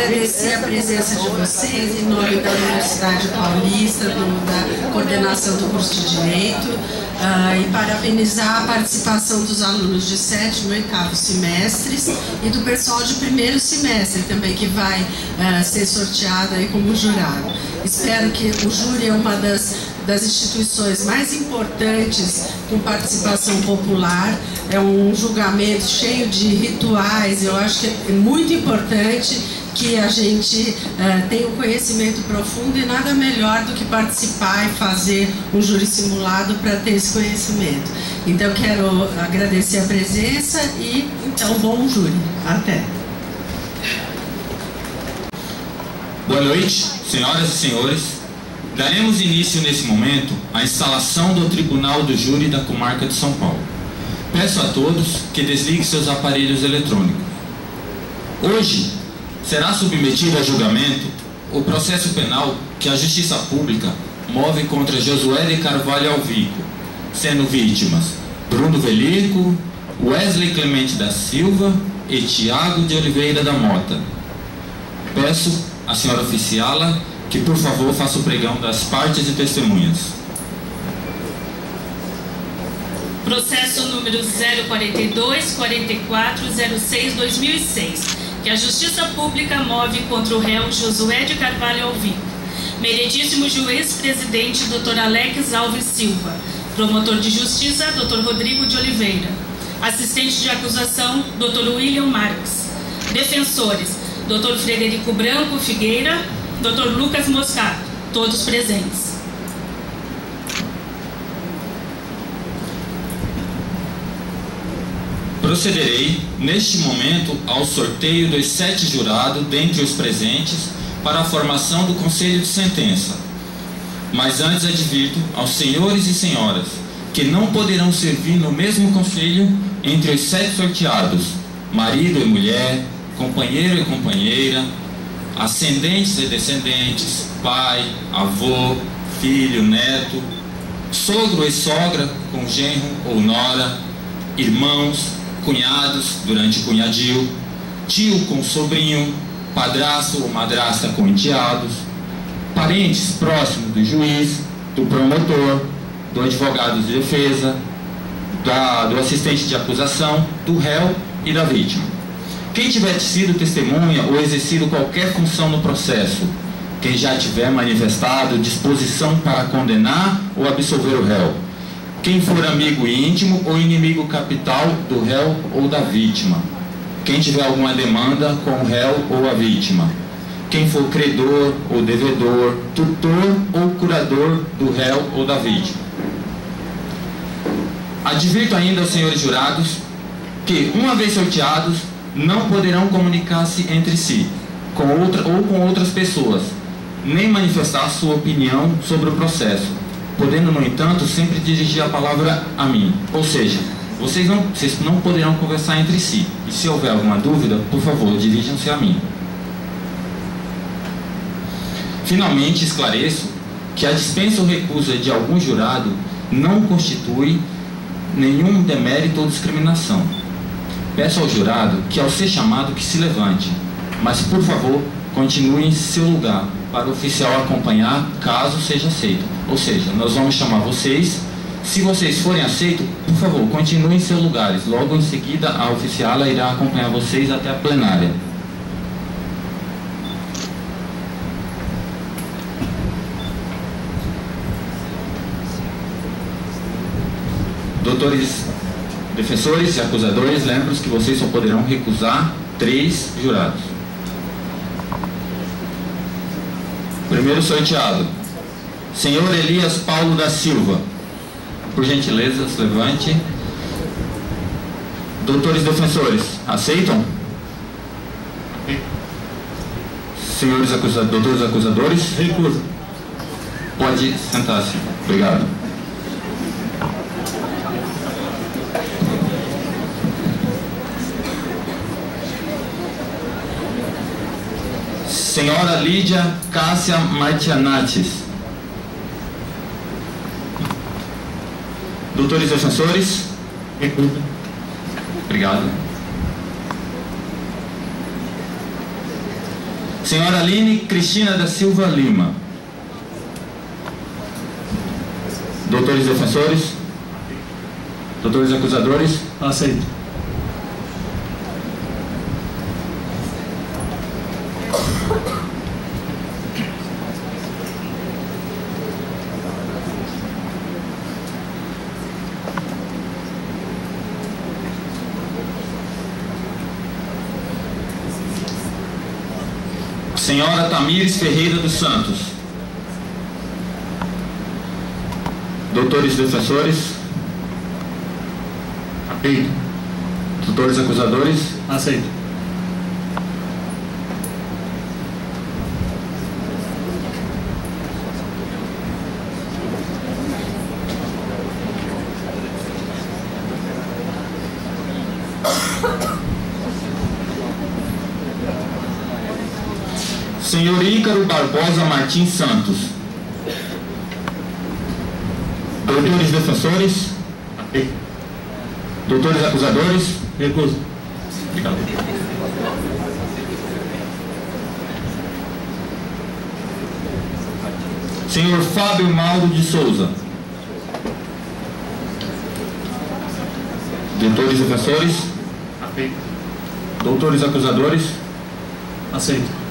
agradecer a presença de vocês em nome da Universidade Paulista, da coordenação do curso de Direito, e parabenizar a participação dos alunos de 7º e 8º semestres e do pessoal de 1º semestre também, que vai ser sorteado aí como jurado. Espero que o júri é uma das instituições mais importantes com participação popular, é um julgamento cheio de rituais. Eu acho que é muito importante que a gente tenha um conhecimento profundo, e nada melhor do que participar e fazer um júri simulado para ter esse conhecimento. Então quero agradecer a presença e então bom júri. Até. Boa noite, senhoras e senhores. Daremos início nesse momento à instalação do Tribunal do Júri da Comarca de São Paulo. Peço a todos que desliguem seus aparelhos eletrônicos. Hoje será submetido a julgamento o processo penal que a Justiça Pública move contra Josué de Carvalho Alvico, sendo vítimas Bruno Velico, Wesley Clemente da Silva e Tiago de Oliveira da Mota. Peço à senhora oficiala que, por favor, faça o pregão das partes e testemunhas. Processo número 042-4406-2006, que a Justiça Pública move contra o réu Josué de Carvalho Alvico. Meritíssimo juiz-presidente Dr. Alex Alves Silva. Promotor de Justiça Dr. Rodrigo de Oliveira. Assistente de acusação Dr. William Marques. Defensores Dr. Frederico Branco Figueira, Dr. Lucas Moscato, todos presentes. Procederei, neste momento, ao sorteio dos 7 jurados dentre os presentes para a formação do Conselho de Sentença. Mas antes advirto aos senhores e senhoras que não poderão servir no mesmo conselho entre os 7 sorteados, marido e mulher, companheiro e companheira, ascendentes e descendentes, pai, avô, filho, neto, sogro e sogra com genro ou nora, irmãos, cunhados durante cunhadio, tio com sobrinho, padrasto ou madrasta com enteados, parentes próximos do juiz, do promotor, do advogado de defesa, do assistente de acusação, do réu e da vítima. Quem tiver sido testemunha ou exercido qualquer função no processo, quem já tiver manifestado disposição para condenar ou absolver o réu, quem for amigo íntimo ou inimigo capital do réu ou da vítima, quem tiver alguma demanda com o réu ou a vítima, quem for credor ou devedor, tutor ou curador do réu ou da vítima. Advirto ainda aos senhores jurados que, uma vez sorteados, não poderão comunicar-se entre si com outras pessoas, nem manifestar sua opinião sobre o processo, podendo, no entanto, sempre dirigir a palavra a mim. Ou seja, vocês não poderão conversar entre si. E se houver alguma dúvida, por favor, dirijam-se a mim. Finalmente, esclareço que a dispensa ou recusa de algum jurado não constitui nenhum demérito ou discriminação. Peço ao jurado que, ao ser chamado, que se levante, mas, por favor, continue em seu lugar para o oficial acompanhar, caso seja aceito. Ou seja, nós vamos chamar vocês. Se vocês forem aceitos, por favor, continuem em seus lugares. Logo em seguida, a oficiala irá acompanhar vocês até a plenária. Doutores defensores e acusadores, lembro que vocês só poderão recusar 3 jurados. Primeiro sorteado, senhor Elias Paulo da Silva. Por gentileza, se levante. Doutores defensores, aceitam? Senhores doutores acusadores? Recuso. Pode sentar-se. Obrigado. Senhora Lídia Cássia Martianates. Doutores defensores? Obrigado. Senhora Aline Cristina da Silva Lima. Doutores defensores? Doutores acusadores? Aceito. Senhora Tamires Ferreira dos Santos. Doutores defensores? Aceito. Doutores acusadores? Aceito. Senhor Ícaro Barbosa Martins Santos. Doutores defensores? Aceito. Doutores acusadores? Recuso. Obrigado. Senhor Fábio Mauro de Souza. Doutores defensores? Aceito. Doutores acusadores? Aceito.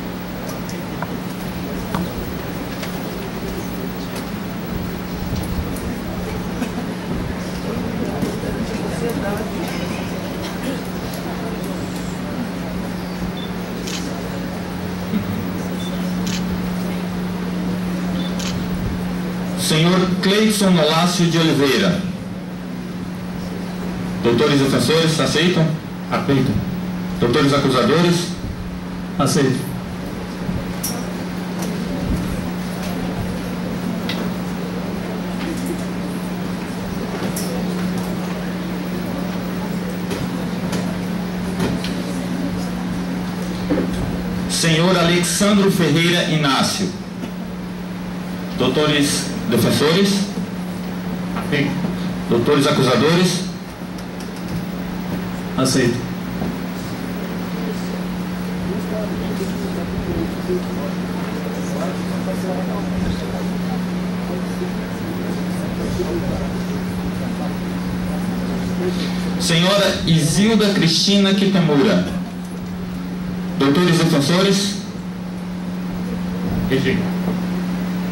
Senhor Cleidson Nolácio de Oliveira. Doutores defensores, aceitam? Aceito. Doutores acusadores? Aceito. Senhor Alexandro Ferreira Inácio. Doutores defensores? Aceito. Doutores acusadores? Aceito. Senhora Isilda Cristina Kitamura. Doutores defensores? Rejeito.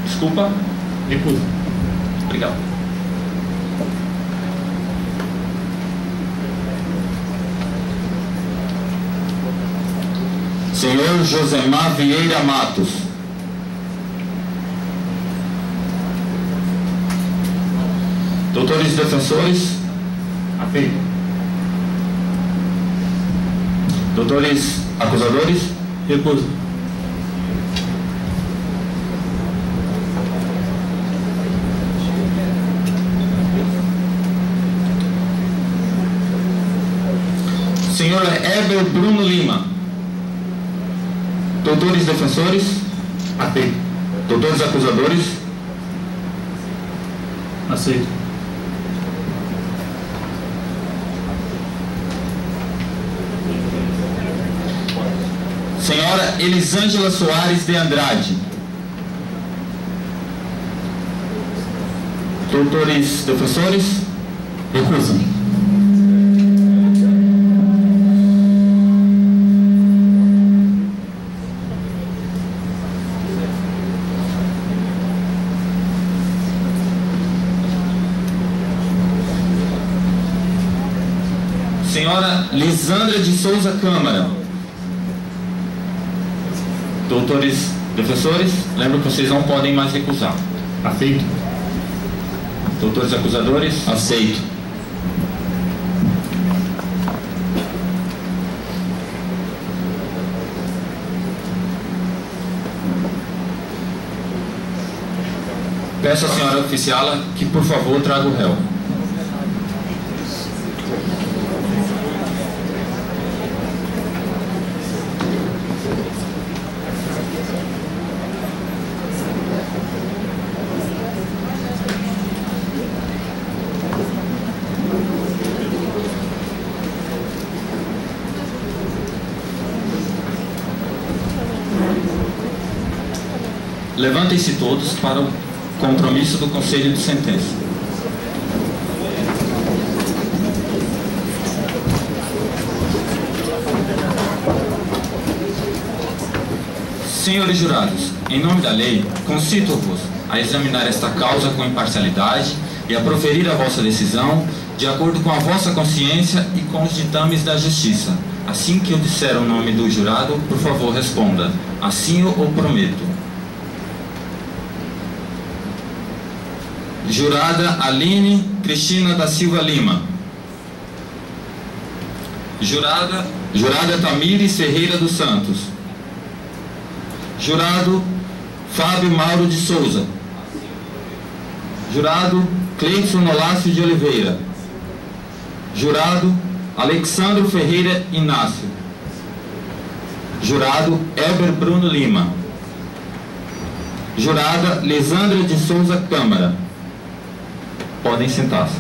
Desculpa. Recuso. Obrigado. Senhor Josemar Vieira Matos. Doutores defensores? Aceito. Doutores acusadores? Recuso. Senhor Heber Bruno Lima. Doutores defensores? Aceito. Doutores acusadores? Aceito. Senhora Elisângela Soares de Andrade. Doutores defensores? Recuso. Senhora Lisandra de Souza Câmara. Doutores defensores, lembro que vocês não podem mais recusar. Aceito. Doutores acusadores? Aceito. Peço à senhora oficiala que, por favor, traga o réu. Levantem-se todos para o compromisso do Conselho de Sentença. Senhores jurados, em nome da lei, concito-vos a examinar esta causa com imparcialidade e a proferir a vossa decisão de acordo com a vossa consciência e com os ditames da justiça. Assim que eu disser o nome do jurado, por favor responda: assim o prometo. Jurada Aline Cristina da Silva Lima. Jurada Tamires Ferreira dos Santos. Jurado Fábio Mauro de Souza. Jurado Cleidson Nolácio de Oliveira. Jurado Alexandro Ferreira Inácio. Jurado Elber Bruno Lima. Jurada Lisandra de Souza Câmara. Podem sentar-se.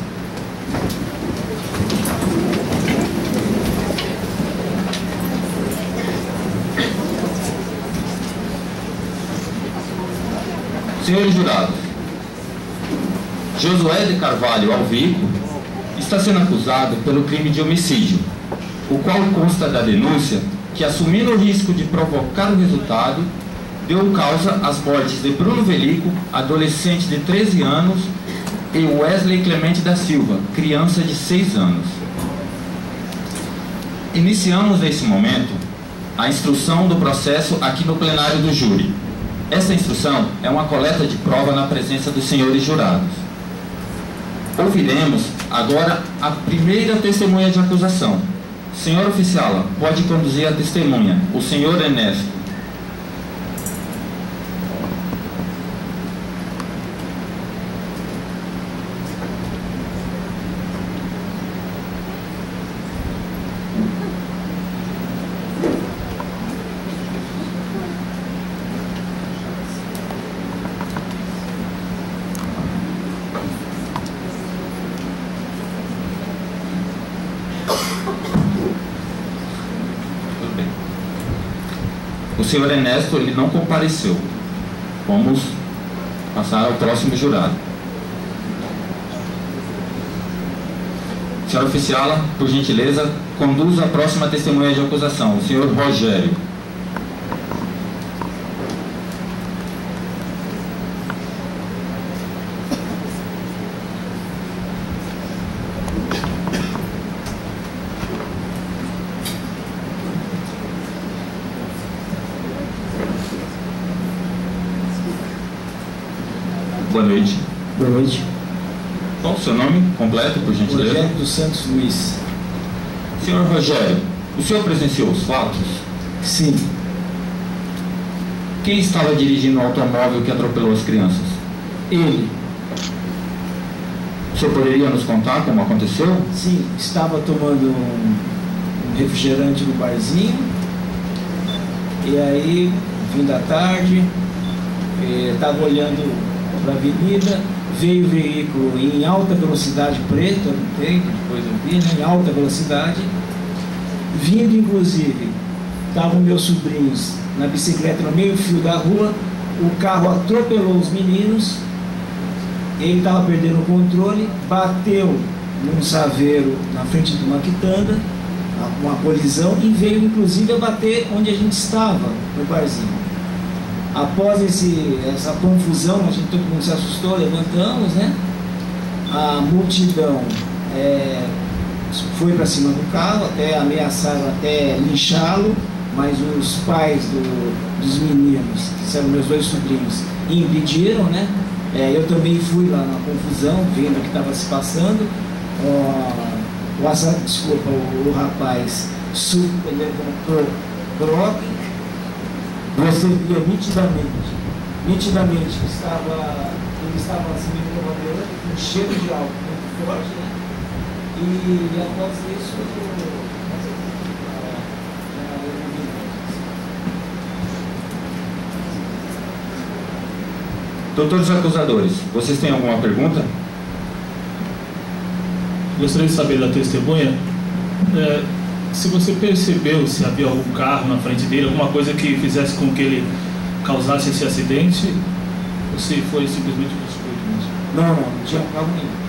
Senhores jurados, Josué de Carvalho Alvico está sendo acusado pelo crime de homicídio, o qual consta da denúncia que, assumindo o risco de provocar o resultado, deu causa às mortes de Bruno Velico, adolescente de 13 anos, e Wesley Clemente da Silva, criança de 6 anos. Iniciamos nesse momento a instrução do processo aqui no plenário do júri. Esta instrução é uma coleta de prova na presença dos senhores jurados. Ouviremos agora a primeira testemunha de acusação. Senhor oficial, pode conduzir a testemunha, o senhor Ernesto. O senhor Ernesto, ele não compareceu. Vamos passar ao próximo jurado. Senhora oficial, por gentileza, conduza a próxima testemunha de acusação, o senhor Rogério. Boa noite. Boa noite. Qual o seu nome completo, por gentileza? Rogério dos Santos Luiz. Senhor Rogério, o senhor presenciou os fatos? Sim. Quem estava dirigindo o automóvel que atropelou as crianças? Ele. O senhor poderia nos contar como aconteceu? Sim, estava tomando um refrigerante no barzinho. E aí, fim da tarde, estava olhando para a avenida, veio o veículo em alta velocidade, preto, no tempo, depois eu vi, né, em alta velocidade, vindo inclusive, estavam meus sobrinhos na bicicleta no meio fio da rua, o carro atropelou os meninos, ele estava perdendo o controle, bateu num saveiro na frente de uma quitanda, uma colisão, e veio inclusive a bater onde a gente estava, no barzinho. Após essa confusão, todo mundo se assustou, levantamos, né? A multidão foi para cima do carro, até ameaçaram até linchá-lo, mas os pais dos meninos, que são meus 2 sobrinhos, impediram, né? Eu também fui lá na confusão, vendo o que estava se passando. O rapaz levantou droga. Você via nitidamente que ele estava assim, com cheiro de álcool muito forte, né? E após isso, Doutores acusadores, vocês têm alguma pergunta? Gostaria de saber da testemunha se você percebeu se havia algum carro na frente dele, alguma coisa que fizesse com que ele causasse esse acidente, ou se foi simplesmente um descuido mesmo? Não tinha carro nenhum.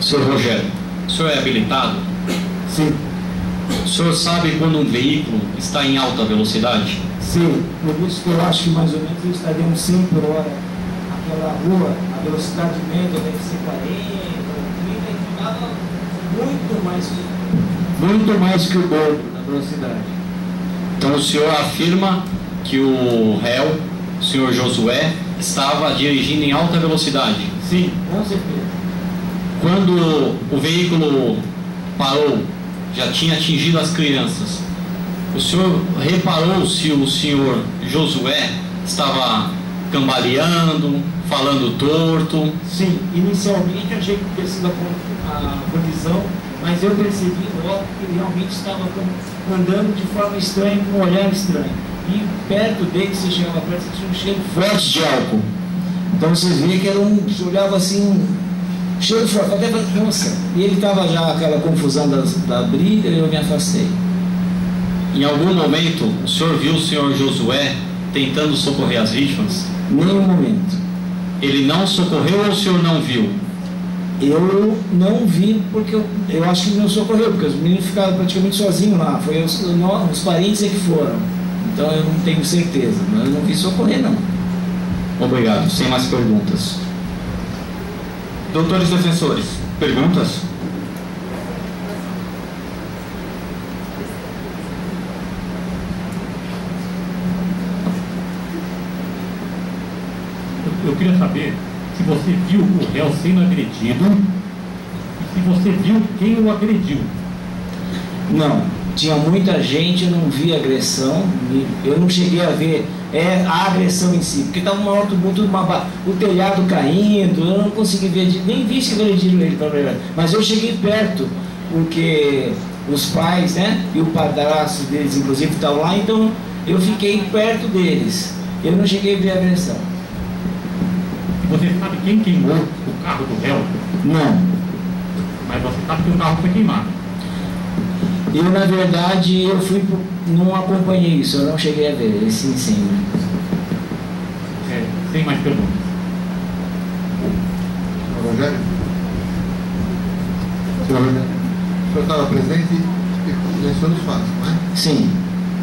Senhor Rogério, o senhor é habilitado? Sim. O senhor sabe quando um veículo está em alta velocidade? Sim, por isso que eu acho que mais ou menos eu estaria uns 100 por hora. Aquela rua, a velocidade média deve ser 40, 30, e ficava muito mais que o dobro da velocidade. Então o senhor afirma que o réu, o senhor Josué, estava dirigindo em alta velocidade? Sim, com certeza. Quando o veículo parou, já tinha atingido as crianças, o senhor reparou se o senhor Josué estava cambaleando, falando torto? Sim, inicialmente eu achei que tinha sido a colisão, mas eu percebi logo que ele realmente estava andando de forma estranha, com um olhar estranho. E perto dele, você chegava perto, você tinha um cheiro forte de álcool. Então vocês viam que era você olhava assim, cheiro forte, até para nossa. E ele estava já aquela confusão da briga e eu me afastei. Em algum momento, o senhor viu o senhor Josué tentando socorrer as vítimas? Nenhum momento. Ele não socorreu ou o senhor não viu? Eu não vi porque eu acho que ele não socorreu, porque os meninos ficaram praticamente sozinhos lá. Foi os parentes é que foram. Então eu não tenho certeza, mas eu não vi socorrer não. Obrigado. Sem mais perguntas. Doutores defensores, perguntas? Eu queria saber se você viu o réu sendo agredido e se você viu quem o agrediu. Não, tinha muita gente, eu não vi agressão, eu não cheguei a ver a agressão em si, porque estava uma hora o telhado caindo, eu não consegui ver, nem vi se agrediram ele, mas eu cheguei perto, porque os pais, né, e o padrasto deles, inclusive, estavam lá, então eu fiquei perto deles, eu não cheguei a ver a agressão. Você sabe quem queimou o carro do réu? Não. Mas você sabe que o carro foi queimado. Eu, na verdade, não acompanhei isso, eu não cheguei a ver esse incêndio. Sem mais perguntas. Senhor Rogério? Senhor Rogério, o senhor estava presente e presenciou os fatos, não é? Sim.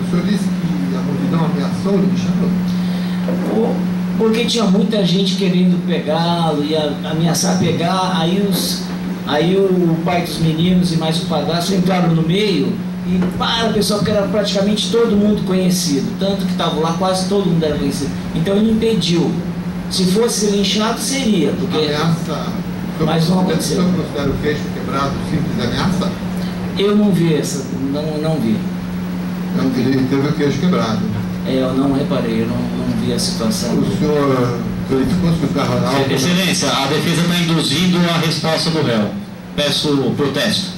O senhor disse que a multidão ameaçou o Michel? Porque tinha muita gente querendo pegá-lo, ia ameaçar pegar, aí o pai dos meninos e mais o padrasto entraram no meio e o pessoal, que era praticamente todo mundo conhecido, tanto que estava lá, quase todo mundo era conhecido. Então ele impediu. Se fosse linchado, seria, porque... Ameaça? Mas não aconteceu. O senhor considera o queixo quebrado simples ameaça? Eu não vi essa, não vi. Não, ele teve o queixo quebrado. Eu não reparei, eu não vi a situação. O senhor verificou se o carro era alto? Excelência, a defesa está induzindo a resposta do réu. Peço o protesto.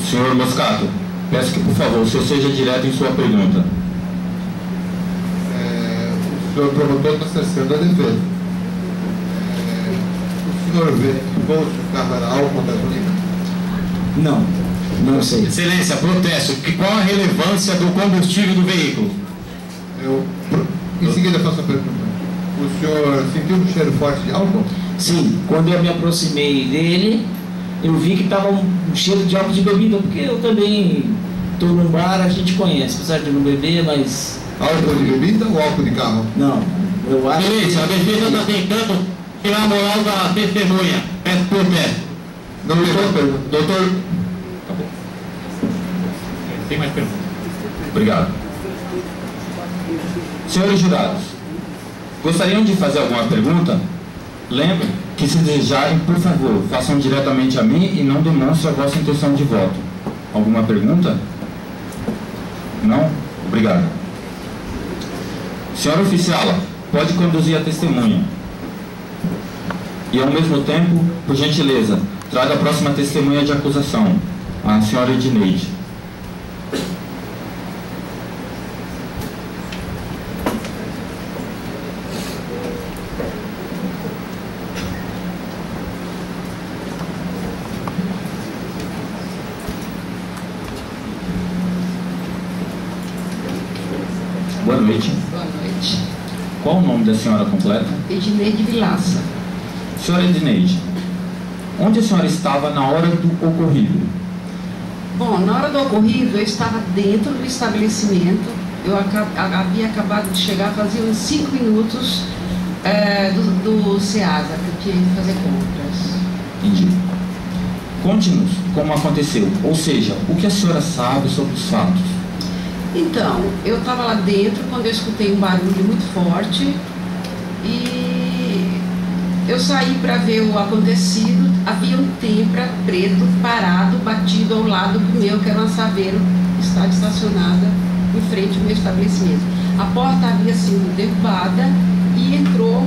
Senhor Moscato, peço que, por favor, o senhor seja direto em sua pergunta. O senhor promotor está cerceando a defesa. O senhor verificou se o carro era álcool ou gasolina? Não sei. Excelência, protesto. Qual a relevância do combustível do veículo? Em seguida faço a pergunta. O senhor sentiu um cheiro forte de álcool? Sim, quando eu me aproximei dele, eu vi que estava um cheiro de álcool de bebida, porque eu também estou num bar, a gente conhece, apesar de não beber, mas... Álcool de bebida ou álcool de carro? Não, eu acho que... Excelência, a defesa está tentando tirar a moral da testemunha. Peço protesto. Não levou a pergunta. Doutor... Sem mais perguntas. Obrigado. Senhores jurados, gostariam de fazer alguma pergunta? Lembre que, se desejarem, por favor, façam diretamente a mim e não demonstrem a vossa intenção de voto. Alguma pergunta? Não? Obrigado. Senhora oficiala, pode conduzir a testemunha. E, ao mesmo tempo, por gentileza, traga a próxima testemunha de acusação, a senhora Edneide. noite. Boa noite. Qual o nome da senhora completa? Edneide Vilaça. Senhora Edneide, onde a senhora estava na hora do ocorrido? Bom, na hora do ocorrido, eu estava dentro do estabelecimento. Eu havia acabado de chegar, fazia uns 5 minutos do Ceasa, que eu tinha que fazer compras. Entendi. Conte-nos como aconteceu, ou seja, o que a senhora sabe sobre os fatos? Então, eu estava lá dentro quando eu escutei um barulho muito forte e eu saí para ver o acontecido. Havia um Tempra preto parado, batido ao lado do meu, que era uma Saveiro, que estava estacionada em frente ao meu estabelecimento. A porta havia sido derrubada e entrou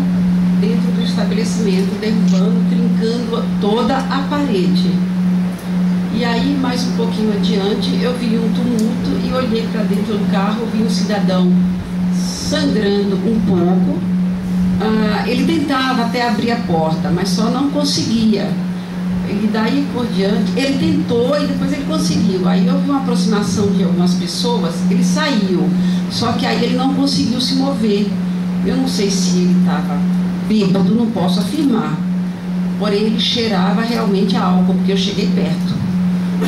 dentro do estabelecimento, derrubando, trincando toda a parede. E aí, mais um pouquinho adiante, eu vi um tumulto e olhei para dentro do carro, vi um cidadão sangrando um pouco. Ele tentava até abrir a porta, mas só não conseguia. E daí por diante, ele tentou e depois ele conseguiu. Aí houve uma aproximação de algumas pessoas, ele saiu, só que aí ele não conseguiu se mover. Eu não sei se ele estava bêbado, não posso afirmar. Porém, ele cheirava realmente a álcool, porque eu cheguei perto.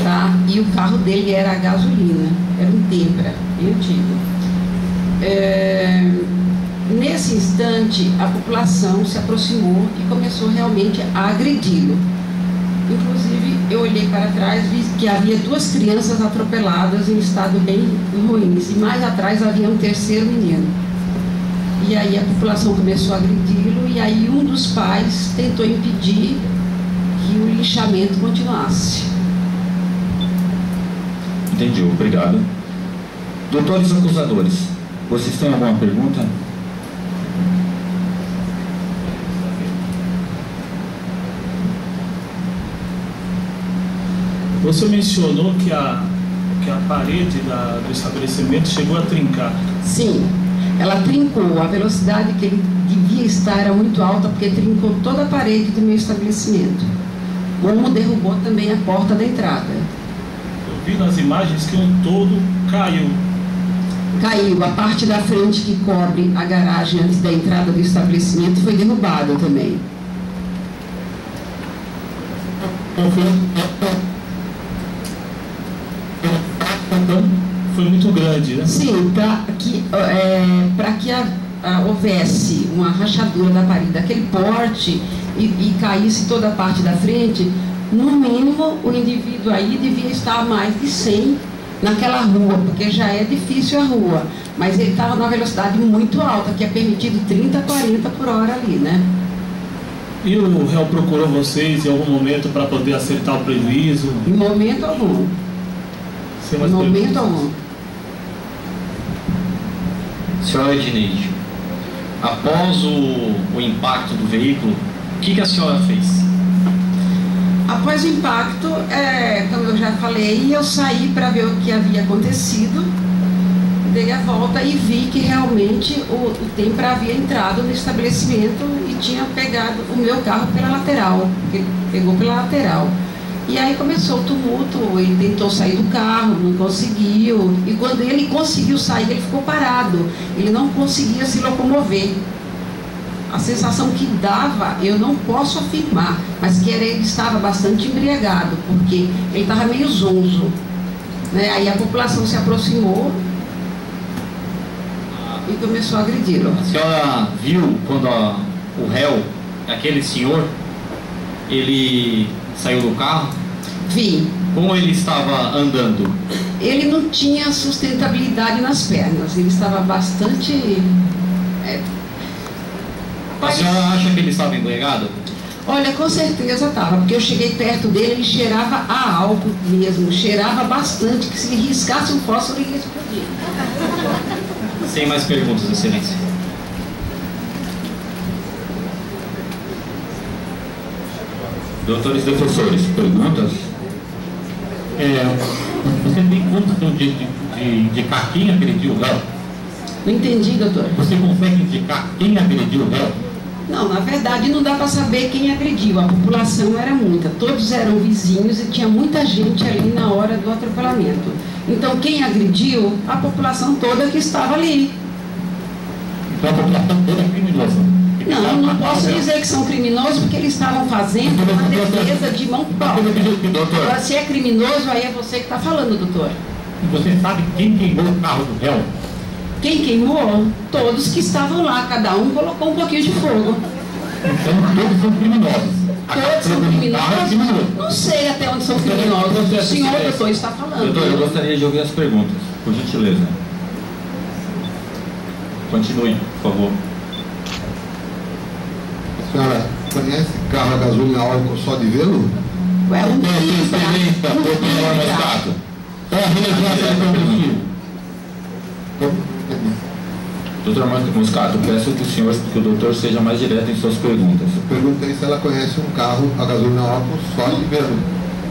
Tá? E o carro dele era a gasolina, era um Tempra, bem antigo. Nesse instante, a população se aproximou e começou realmente a agredi-lo. Inclusive, eu olhei para trás e vi que havia 2 crianças atropeladas em estado bem ruim, e mais atrás havia um terceiro menino. E aí a população começou a agredi-lo, e aí um dos pais tentou impedir que o linchamento continuasse. Entendi, obrigado. Doutores acusadores, vocês têm alguma pergunta? Você mencionou que a parede do estabelecimento chegou a trincar. Sim, ela trincou. A velocidade que ele devia estar era muito alta, porque trincou toda a parede do meu estabelecimento. Como derrubou também a porta da entrada. Eu vi nas imagens que um todo caiu. Caiu. A parte da frente que cobre a garagem antes da entrada do estabelecimento foi derrubada também. Foi muito grande, né? Sim, para que houvesse uma rachadura da parede daquele porte e caísse toda a parte da frente, no mínimo o indivíduo aí devia estar a mais de 100 naquela rua, porque já é difícil a rua, mas ele estava numa velocidade muito alta, que é permitido 30, 40 por hora ali, né? E o réu procurou vocês em algum momento para poder acertar o prejuízo? Em momento algum. Em momento algum. Senhora Edneide, após o impacto do veículo, o que a senhora fez? Após o impacto, como eu já falei, eu saí para ver o que havia acontecido, dei a volta e vi que realmente o Tempra havia entrado no estabelecimento e tinha pegado o meu carro pela lateral, porque pegou pela lateral. E aí começou o tumulto, ele tentou sair do carro, não conseguiu, e quando ele conseguiu sair, ele ficou parado, ele não conseguia se locomover. A sensação que dava, eu não posso afirmar, mas que ele estava bastante embriagado, porque ele estava meio zonzo, né? Aí a população se aproximou e começou a agredi-lo. A senhora viu quando o réu, aquele senhor, ele saiu do carro? Vi. Como ele estava andando? Ele não tinha sustentabilidade nas pernas, ele estava bastante... A senhora acha que ele estava embriagado? Olha, com certeza estava, porque eu cheguei perto dele, ele cheirava a álcool mesmo, cheirava bastante, que se ele riscasse um fósforo, ele ia explodir. Sem mais perguntas, excelência. Doutores defensores, perguntas? Você tem condição de indicar quem agrediu o réu? Não entendi, doutor. Você consegue indicar quem agrediu o réu? Não, na verdade não dá para saber quem agrediu. A população era muita, todos eram vizinhos e tinha muita gente ali na hora do atropelamento. Então quem agrediu? A população toda que estava ali. Então a população toda é criminosa. Não, não posso dizer que são criminosos porque eles estavam fazendo uma defesa de mão própria. Agora, se é criminoso, aí é você que está falando, doutor. E você sabe quem queimou o carro do réu? Quem queimou? Todos que estavam lá, cada um colocou um pouquinho de fogo. Então todos são criminosos. Todos são criminosos? Não sei até onde são criminosos. O senhor, doutor, está falando. Doutor, eu gostaria de ouvir as perguntas, por gentileza. Continue, por favor. A senhora conhece carro a gasolina álcool só de vê-lo? Ué, um Doutor Moscato, peço que o senhor, que o doutor seja mais direto em suas perguntas. Eu perguntei se ela conhece um carro a gasolina álcool só de vê-lo.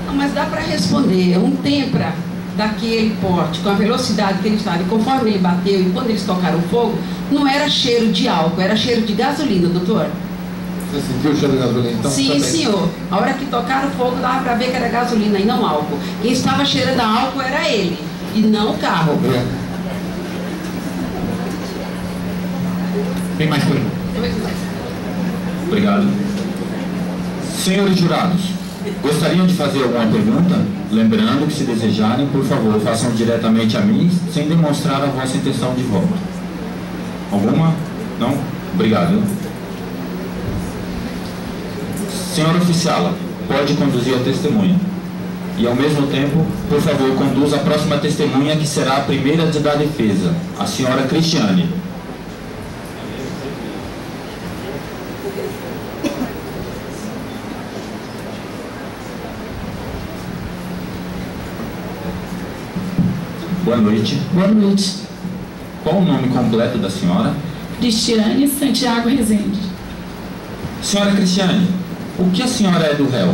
Não, mas dá para responder. Um Tempra daquele porte, com a velocidade que ele estava, e conforme ele bateu e quando eles tocaram fogo, não era cheiro de álcool, era cheiro de gasolina, doutor. Você sentiu o cheiro de gasolina então? Sim, também. senhor. A hora que tocaram fogo dava para ver que era gasolina e não álcool. Quem estava cheirando a álcool era ele e não o carro. Obrigado. Tem mais perguntas? Obrigado. Senhores jurados, gostariam de fazer alguma pergunta? Lembrando que, se desejarem, por favor, façam diretamente a mim, sem demonstrar a vossa intenção de voto. Alguma? Não? Obrigado. Senhora oficiala, pode conduzir a testemunha. E, ao mesmo tempo, por favor, conduza a próxima testemunha, que será a primeira da defesa, a senhora Cristiane. Boa noite. Boa noite. Qual o nome completo da senhora? Cristiane Santiago Rezende. Senhora Cristiane, o que a senhora é do réu?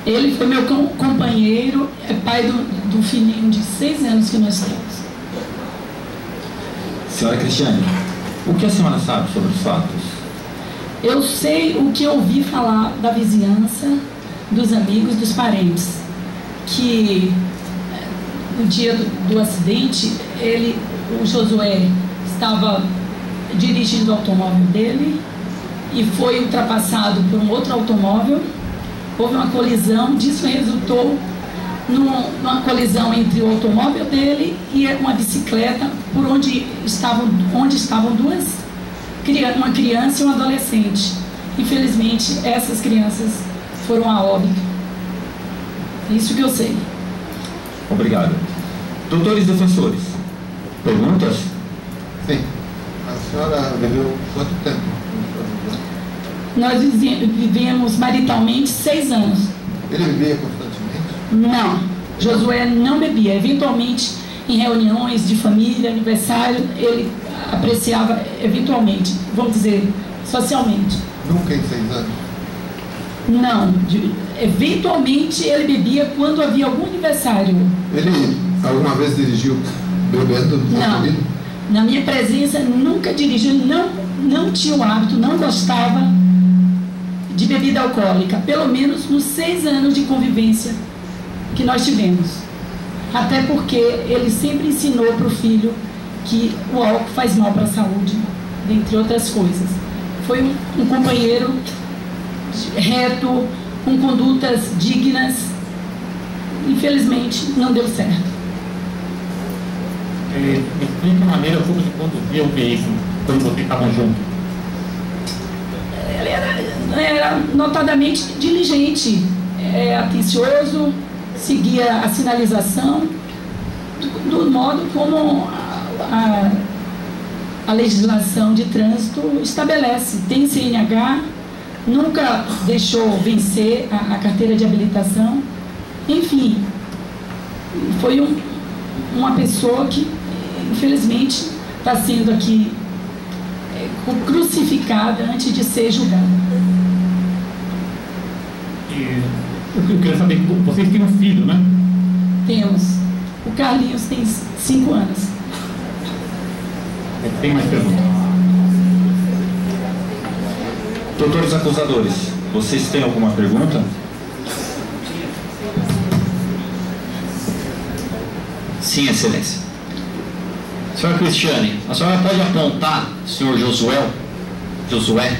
Ele foi meu companheiro, é pai do filhinho de 6 anos que nós temos. Senhora Cristiane, o que a senhora sabe sobre os fatos? Eu sei o que ouvi falar da vizinhança, dos amigos, dos parentes, que no dia do acidente, o Josué estava dirigindo o automóvel dele e foi ultrapassado por um outro automóvel. Houve uma colisão, disso resultou numa colisão entre o automóvel dele e uma bicicleta, por onde estavam uma criança e um adolescente. Infelizmente, essas crianças foram a óbito. Isso que eu sei. Obrigado. Doutores defensores, perguntas? Sim. A senhora viveu quanto tempo? Nós vivemos maritalmente 6 anos. Ele bebia constantemente? Não. Josué não bebia. Eventualmente, em reuniões de família, aniversário, ele apreciava eventualmente, vamos dizer, socialmente. Nunca em 6 anos? Não. Eventualmente ele bebia quando havia algum aniversário. Ele alguma vez dirigiu bebendo? Não. Na minha presença nunca dirigiu, não tinha o hábito, não gostava de bebida alcoólica, pelo menos nos 6 anos de convivência que nós tivemos. Até porque ele sempre ensinou para o filho que o álcool faz mal para a saúde, dentre outras coisas. Foi um companheiro reto, com condutas dignas. Infelizmente, não deu certo. Me explica a maneira como ele conduzia o veículo quando vocês estavam juntos. Ele era notadamente diligente, atencioso, seguia a sinalização do modo como a legislação de trânsito estabelece. Tem CNH, nunca deixou vencer a carteira de habilitação. Enfim, foi uma pessoa que, infelizmente, está sendo aqui crucificada antes de ser julgada. Eu queria saber, vocês têm um filho, né? Temos. O Carlinhos tem 5 anos. Tem mais perguntas? Doutores acusadores, vocês têm alguma pergunta? Sim, Excelência. Senhora Cristiane, a senhora pode apontar, senhor Josué?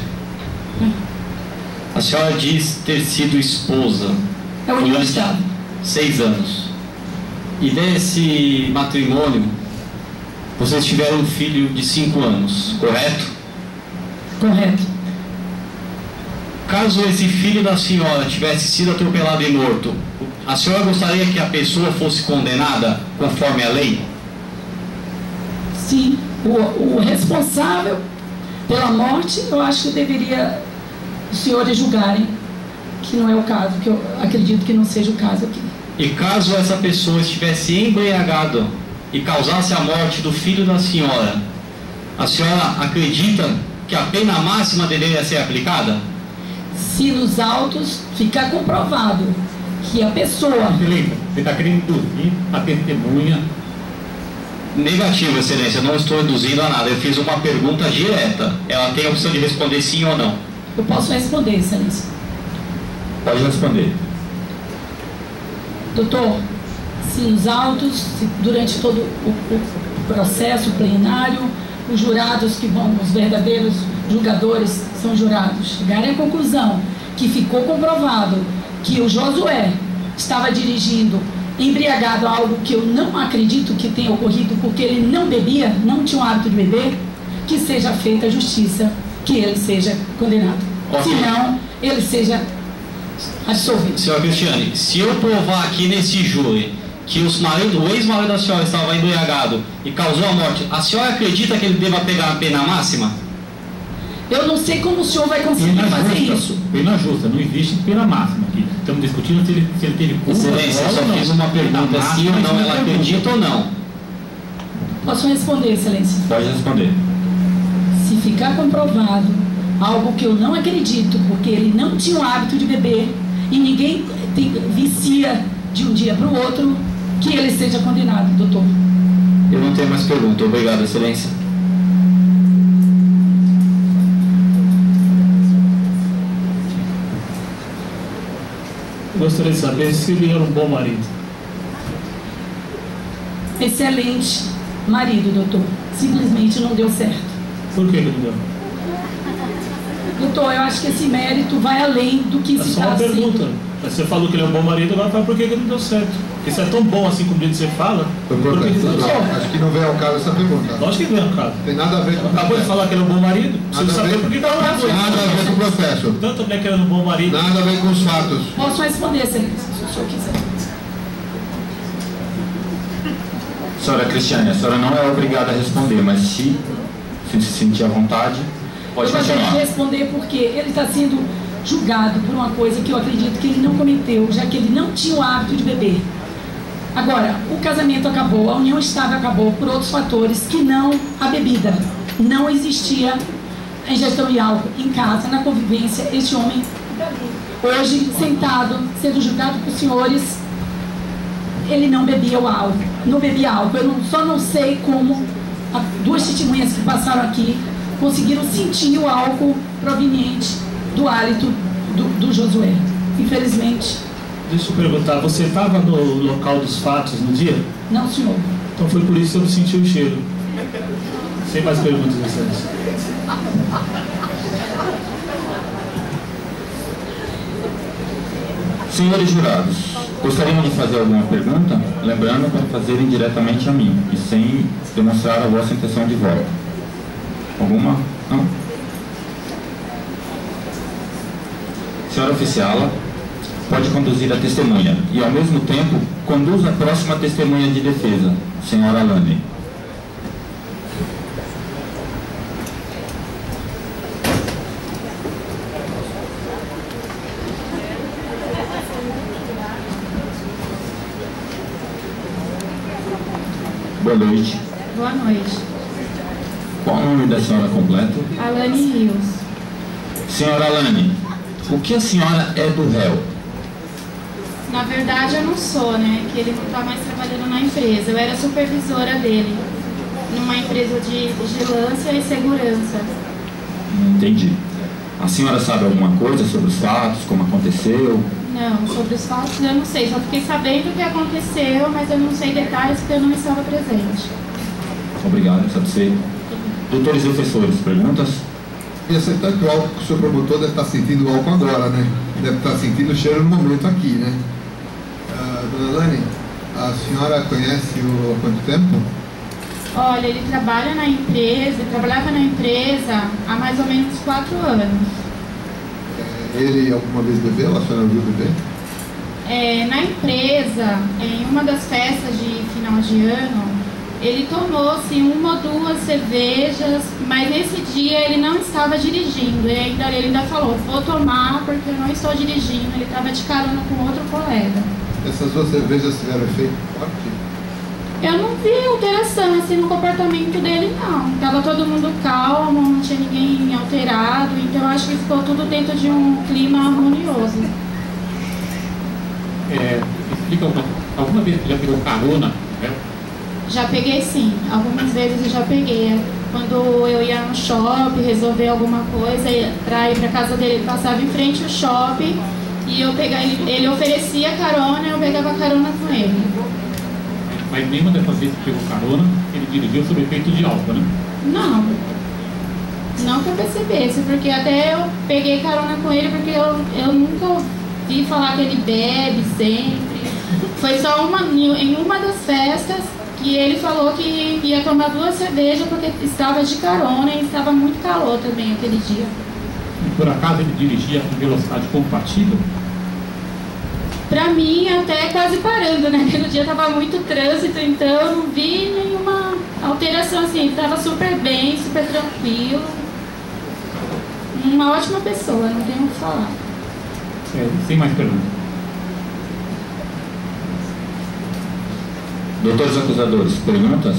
A senhora diz ter sido esposa durante 6 anos. E desse matrimônio, vocês tiveram um filho de 5 anos, correto? Correto. Caso esse filho da senhora tivesse sido atropelado e morto, a senhora gostaria que a pessoa fosse condenada conforme a lei? Sim. O responsável pela morte, eu acho que deveria os senhores julgarem, que não é o caso, que eu acredito que não seja o caso aqui. E caso essa pessoa estivesse embriagada e causasse a morte do filho da senhora, a senhora acredita que a pena máxima deveria ser aplicada? Se nos autos ficar comprovado que a pessoa... Você está querendo induzir a testemunha? Negativo, excelência, não estou induzindo a nada. Eu fiz uma pergunta direta. Ela tem a opção de responder sim ou não. Eu posso responder, excelência. Pode responder. Doutor, se nos autos, se durante todo o processo plenário, os jurados que vão, os verdadeiros julgadores são jurados, chegarem à conclusão que ficou comprovado que o Josué estava dirigindo embriagado, algo que eu não acredito que tenha ocorrido, porque ele não bebia, não tinha o hábito de beber, que seja feita a justiça, que ele seja condenado. Okay. Se não, ele seja absolvido. Senhora Cristiane, se eu provar aqui nesse júri que o ex-marido da senhora estava embriagado e causou a morte, a senhora acredita que ele deva pegar a pena máxima? Eu não sei como o senhor vai conseguir fazer isso. Pena justa, não existe pena máxima aqui. Estamos discutindo se ele teve culpa. Excelência, eu só fiz uma pergunta, sim ou não, ela acredita ou não? Posso responder, excelência? Pode responder. Se ficar comprovado algo que eu não acredito, porque ele não tinha o hábito de beber e ninguém vicia de um dia para o outro, que ele seja condenado, doutor. Eu não tenho mais pergunta. Obrigado, excelência. Gostaria de saber se ele era um bom marido. Excelente marido, doutor. Simplesmente não deu certo. Por que não deu? Doutor, eu acho que esse mérito vai além do que se É só uma pergunta. Você falou que ele é um bom marido, agora fala por que ele não deu certo. Porque se é tão bom assim como você fala, por que ele não deu certo? Acho que não vem ao caso essa pergunta. Lógico que vem ao caso. Tem nada a ver com o Acabou de falar que ele é um bom marido, preciso saber por que não é. Nada a ver com o processo. Tanto também que ele é um bom marido. Nada a ver com os fatos. Posso responder, excelência, se o senhor quiser. Senhora Cristiane, a senhora não é obrigada a responder, mas se sentir à vontade, pode continuar. Eu gostaria de responder porque ele está sendo julgado por uma coisa que eu acredito que ele não cometeu, já que ele não tinha o hábito de beber. Agora, o casamento acabou, a união estável acabou por outros fatores que não a bebida. Não existia a ingestão de álcool em casa, na convivência. Este homem, hoje, sentado, sendo julgado por senhores, ele não bebia o álcool, não bebia álcool. Eu só não sei como duas testemunhas que passaram aqui conseguiram sentir o álcool proveniente do hálito do Josué. Infelizmente. Deixa eu perguntar, você estava no local dos fatos no dia? Não, senhor. Então foi por isso que eu não senti o cheiro. Sem mais perguntas, excelência. Senhores jurados, gostariam de fazer alguma pergunta? Lembrando para fazerem diretamente a mim e sem demonstrar a vossa intenção de voto. Alguma? Não? Senhora oficiala, pode conduzir a testemunha e, ao mesmo tempo, conduz a próxima testemunha de defesa, senhora Alane. Boa noite. Boa noite. Qual o nome da senhora completo? Alane Rios. Senhora Alane, o que a senhora é do réu? Na verdade eu não sou, né? Que ele não está mais trabalhando na empresa. Eu era supervisora dele, numa empresa de vigilância e segurança. Entendi. A senhora sabe alguma coisa sobre os fatos, como aconteceu? Não, sobre os fatos eu não sei. Só fiquei sabendo o que aconteceu, mas eu não sei detalhes porque eu não estava presente. Obrigado, satisfeito. Doutores defensores, perguntas? E aceitar que o álcool que o senhor promotor deve estar sentindo o álcool agora, né? Deve estar sentindo o cheiro no momento aqui, né? Dona Lani, a senhora conhece há quanto tempo? Olha, ele trabalha na empresa, ele trabalhava na empresa há mais ou menos 4 anos. Ele alguma vez bebeu? A senhora viu beber? Na empresa, em uma das festas de final de ano, ele tomou assim, 1 ou 2 cervejas, mas nesse dia ele não estava dirigindo. Ele ainda falou, vou tomar porque eu não estou dirigindo. Ele estava de carona com outro colega. Essas 2 cervejas tiveram efeito forte? Eu não vi alteração assim no comportamento dele, não. Tava todo mundo calmo, não tinha ninguém alterado, então eu acho que ficou tudo dentro de um clima harmonioso. Explica alguma vez que já pegou carona? Já peguei sim, algumas vezes eu já peguei. Quando eu ia no shopping resolver alguma coisa, pra ir pra casa dele, ele passava em frente ao shopping e eu pegava, ele oferecia carona e eu pegava carona com ele. Mas nenhuma dessas vezes que pegou carona, ele dirigiu sob efeito de álcool, né? Não. Não que eu percebesse, porque até eu peguei carona com ele porque eu nunca ouvi falar que ele bebe sempre. Foi só em uma das festas que ele falou que ia tomar 2 cervejas porque estava de carona e estava muito calor também aquele dia. E por acaso ele dirigia com velocidade compatível? Pra mim, até quase parando, né? Aquele dia tava muito trânsito, então eu não vi nenhuma alteração assim. Ele tava super bem, super tranquilo. Uma ótima pessoa, não tenho o que falar. Sem mais perguntas. Doutores acusadores, perguntas?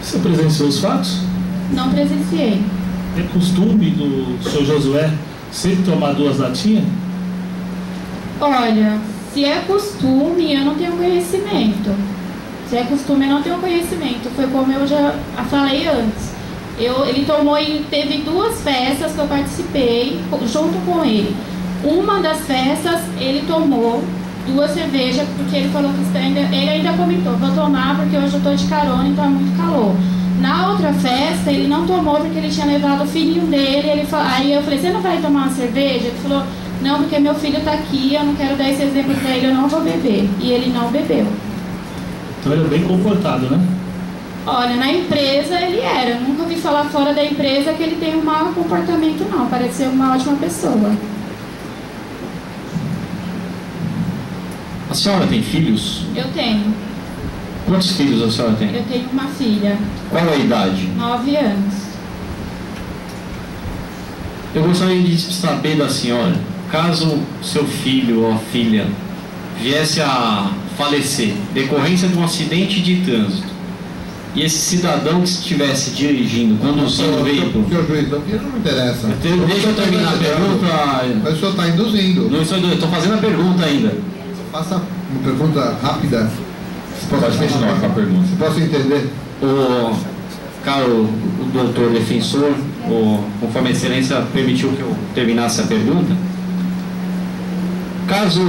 Você presenciou os fatos? Não presenciei. É costume do Sr. Josué sempre tomar 2 latinhas? Olha, se é costume, eu não tenho conhecimento. Se é costume, eu não tenho conhecimento. Foi como eu já falei antes. Ele tomou e teve 2 festas que eu participei junto com ele. Uma das festas, ele tomou 2 cervejas, porque ele falou que ele ainda comentou, vou tomar porque hoje eu estou de carona, então é muito calor. Na outra festa, ele não tomou porque ele tinha levado o filhinho dele. Aí eu falei, você não vai tomar uma cerveja? Ele falou, não, porque meu filho está aqui, eu não quero dar esse exemplo para ele, eu não vou beber. E ele não bebeu. Então ele é bem comportado, né? Olha, na empresa ele era. Nunca ouvi falar fora da empresa que ele tem um mau comportamento, não. Parece ser uma ótima pessoa. A senhora tem filhos? Eu tenho. Quantos filhos a senhora tem? Eu tenho uma filha. Qual a idade? 9 anos. Eu gostaria de saber da senhora, caso seu filho ou a filha viesse a falecer decorrência de um acidente de trânsito e esse cidadão que estivesse dirigindo, conduzindo o veículo... Senhor juiz, não interessa. Deixa eu terminar a pergunta. Mas o senhor está induzindo. Não estou induzindo, estou fazendo a pergunta ainda. Faça uma pergunta rápida. Pode continuar com a pergunta. Se posso entender. Caro o doutor defensor, conforme a excelência permitiu que eu terminasse a pergunta, caso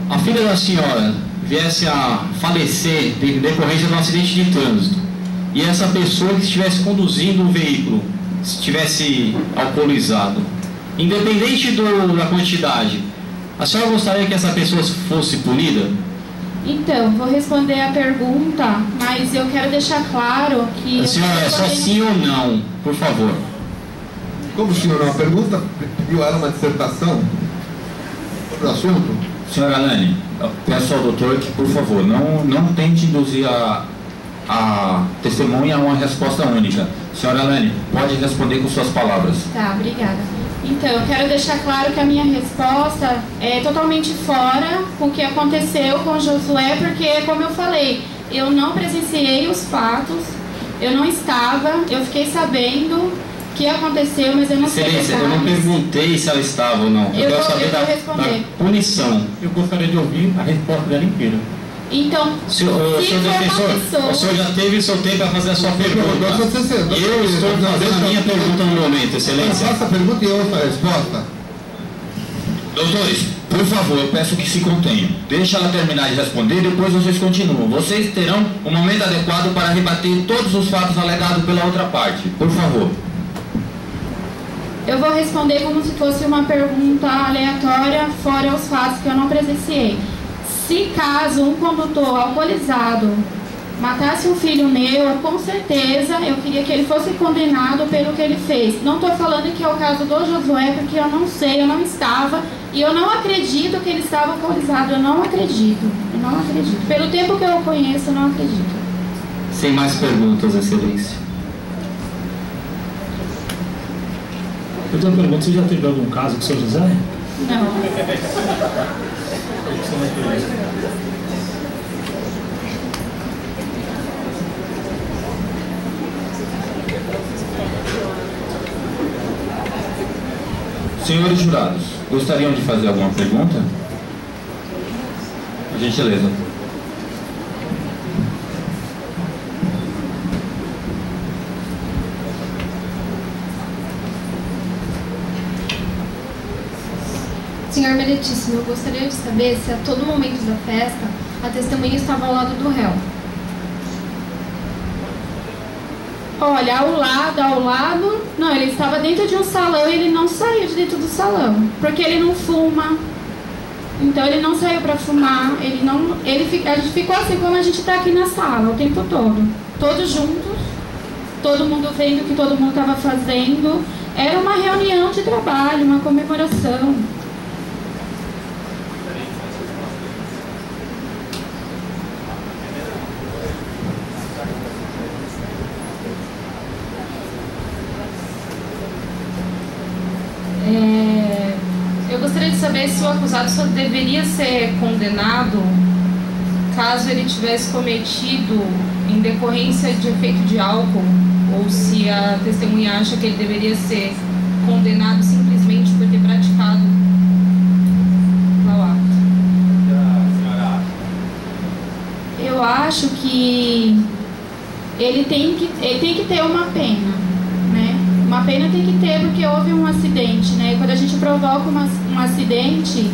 a filha da senhora viesse a falecer decorrência de um acidente de trânsito e essa pessoa que estivesse conduzindo o veículo estivesse alcoolizado, independente da quantidade, a senhora gostaria que essa pessoa fosse punida? Então, vou responder a pergunta, mas eu quero deixar claro que... A senhora é só sim ou não, por favor. Como o senhor não a pergunta, pediu ela uma dissertação sobre o assunto? Senhora Alane, peço ao doutor que, por favor, não tente induzir a testemunha a uma resposta única. Senhora Alane, pode responder com suas palavras. Tá, obrigada. Então, eu quero deixar claro que a minha resposta é totalmente fora com o que aconteceu com Josué, porque, como eu falei, eu não presenciei os fatos, eu não estava, eu fiquei sabendo o que aconteceu, mas eu não sei detalhes. Eu não perguntei se ela estava ou não. Eu quero saber da punição. Eu gostaria de ouvir a resposta dela inteira. Então, senhor defensor, o senhor já teve o seu tempo para fazer a sua pergunta. Eu estou fazendo a minha pergunta no momento, excelência. Faça a pergunta e eu ouço a resposta. Doutores, Por favor, eu peço que se contenham. Deixa ela terminar de responder, depois vocês continuam. Vocês terão um momento adequado para rebater todos os fatos alegados pela outra parte. Por favor. Eu vou responder como se fosse uma pergunta aleatória, fora os fatos que eu não presenciei. Se caso um condutor alcoolizado matasse um filho meu, com certeza eu queria que ele fosse condenado pelo que ele fez. Não estou falando que é o caso do Josué, porque eu não sei, eu não estava, e eu não acredito que ele estava alcoolizado. Eu não acredito. Pelo tempo que eu o conheço, eu não acredito. Sem mais perguntas, Excelência. Eu tenho uma pergunta, você já teve algum caso com o seu José? Não. Senhores jurados, gostariam de fazer alguma pergunta? Por gentileza. Senhor Meritíssimo, eu gostaria de saber se a todo momento da festa a testemunha estava ao lado do réu. Olha, ao lado, não, ele estava dentro de um salão e ele não saiu de dentro do salão, porque ele não fuma, então ele não saiu para fumar, a gente ficou assim como a gente está aqui na sala o tempo todo, todos juntos, todo mundo vendo o que todo mundo estava fazendo, era uma reunião de trabalho, uma comemoração. Eu gostaria de saber se o acusado só deveria ser condenado caso ele tivesse cometido em decorrência de efeito de álcool, ou se a testemunha acha que ele deveria ser condenado simplesmente por ter praticado o ato. Eu acho que ele tem que ter uma pena, né? Uma pena tem que ter porque houve um acidente, né? E quando a gente provoca um acidente,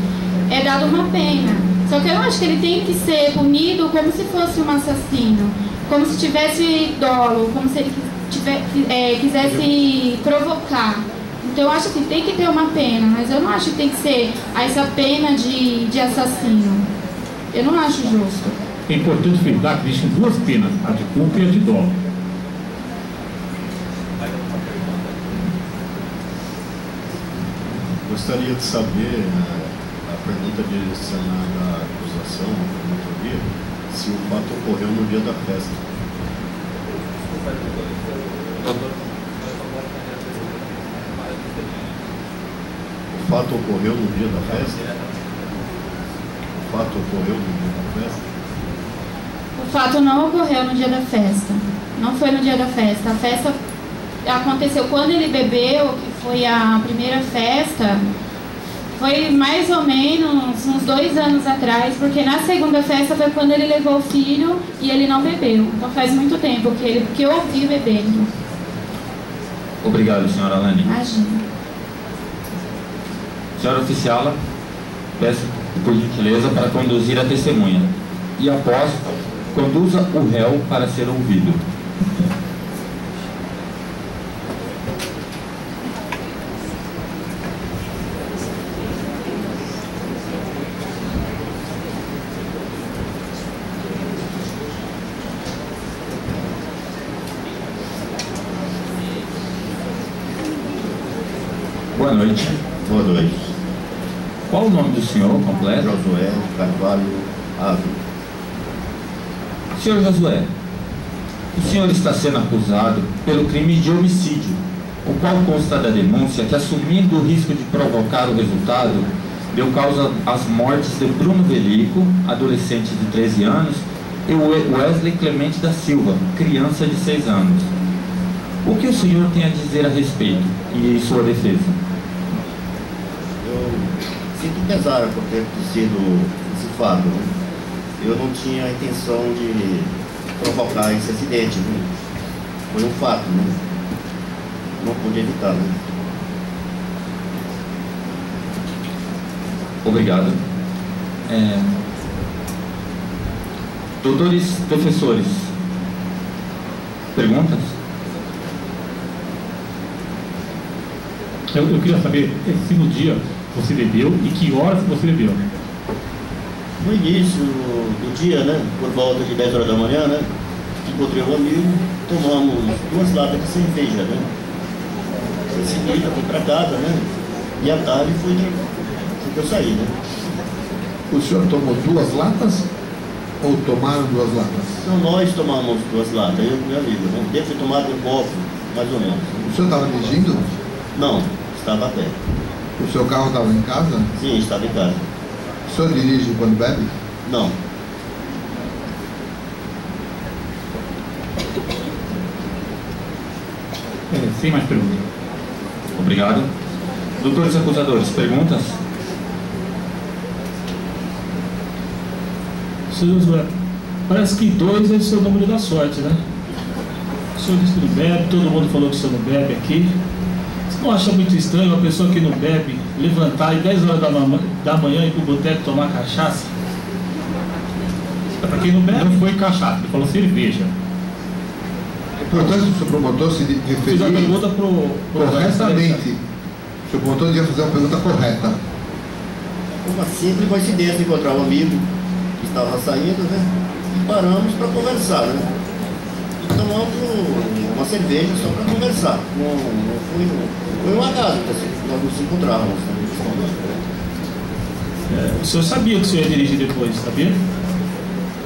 é dado uma pena. Só que eu não acho que ele tem que ser punido como se fosse um assassino, como se tivesse dolo, como se ele quisesse provocar. Então eu acho que tem que ter uma pena, mas eu não acho que tem que ser essa pena de assassino. Eu não acho justo. É importante frisar que existem duas penas, a de culpa e a de dolo. Gostaria de saber, a pergunta direcionada à acusação, à promotoria, se o fato ocorreu no dia da festa. O fato ocorreu no dia da festa? O fato ocorreu no dia da festa? O fato não ocorreu no dia da festa. Não foi no dia da festa. A festa aconteceu quando ele bebeu, que foi a primeira festa, foi mais ou menos uns 2 anos atrás, porque na segunda festa foi quando ele levou o filho e ele não bebeu. Então faz muito tempo que eu ouvi bebendo. Obrigado, senhora Alane. Imagina. Senhora oficiala, peço por gentileza para conduzir a testemunha. E após, conduza o réu para ser ouvido. Boa noite. Boa noite. Qual o nome do senhor completo? Josué Carvalho Ávila. Senhor Josué, o senhor está sendo acusado pelo crime de homicídio, o qual consta da denúncia que, assumindo o risco de provocar o resultado, deu causa às mortes de Bruno Velico, adolescente de 13 anos, e Wesley Clemente da Silva, criança de 6 anos. O que o senhor tem a dizer a respeito e sua defesa? Eu sinto pesar por ter sido esse fato, né? Eu não tinha a intenção de provocar esse acidente, né? Foi um fato, né? Não pude evitar, né? Obrigado. Doutores professores, perguntas? Eu queria saber se no dia você bebeu e que horas você bebeu. No início do dia, né, por volta de 10 horas da manhã, né, encontrei um amigo, tomamos 2 latas de cerveja, né. Em seguida fui para casa, né, e à tarde fui para eu sair, né. O senhor tomou 2 latas ou tomaram 2 latas? Então nós tomamos 2 latas, eu e meu amigo, né. Deve ter tomado um copo, mais ou menos. O senhor estava dirigindo? Não, estava a pé. O seu carro estava em casa? Sim, estava em casa. O senhor dirige quando bebe? Não. Sem mais perguntas. Obrigado. Doutores acusadores, perguntas? Senhor Josué, parece que 2 é o seu número da sorte, né? O senhor disse que não bebe, todo mundo falou que o senhor não bebe aqui. Você não acha muito estranho uma pessoa que não bebe levantar e 10 horas da manhã ir pro boteco tomar cachaça? Para quem não bebe. Não foi cachaça, ele falou cerveja. É importante o senhor promotor se referir. Fiz a pergunta pro corretamente. O senhor promotor devia fazer uma pergunta correta. Uma simples coincidência, encontrar um amigo que estava saindo, né? E paramos para conversar, né? E tomamos uma cerveja só para conversar. Foi um acaso que nós nos encontrávamos. O senhor sabia que o senhor ia dirigir depois, sabia?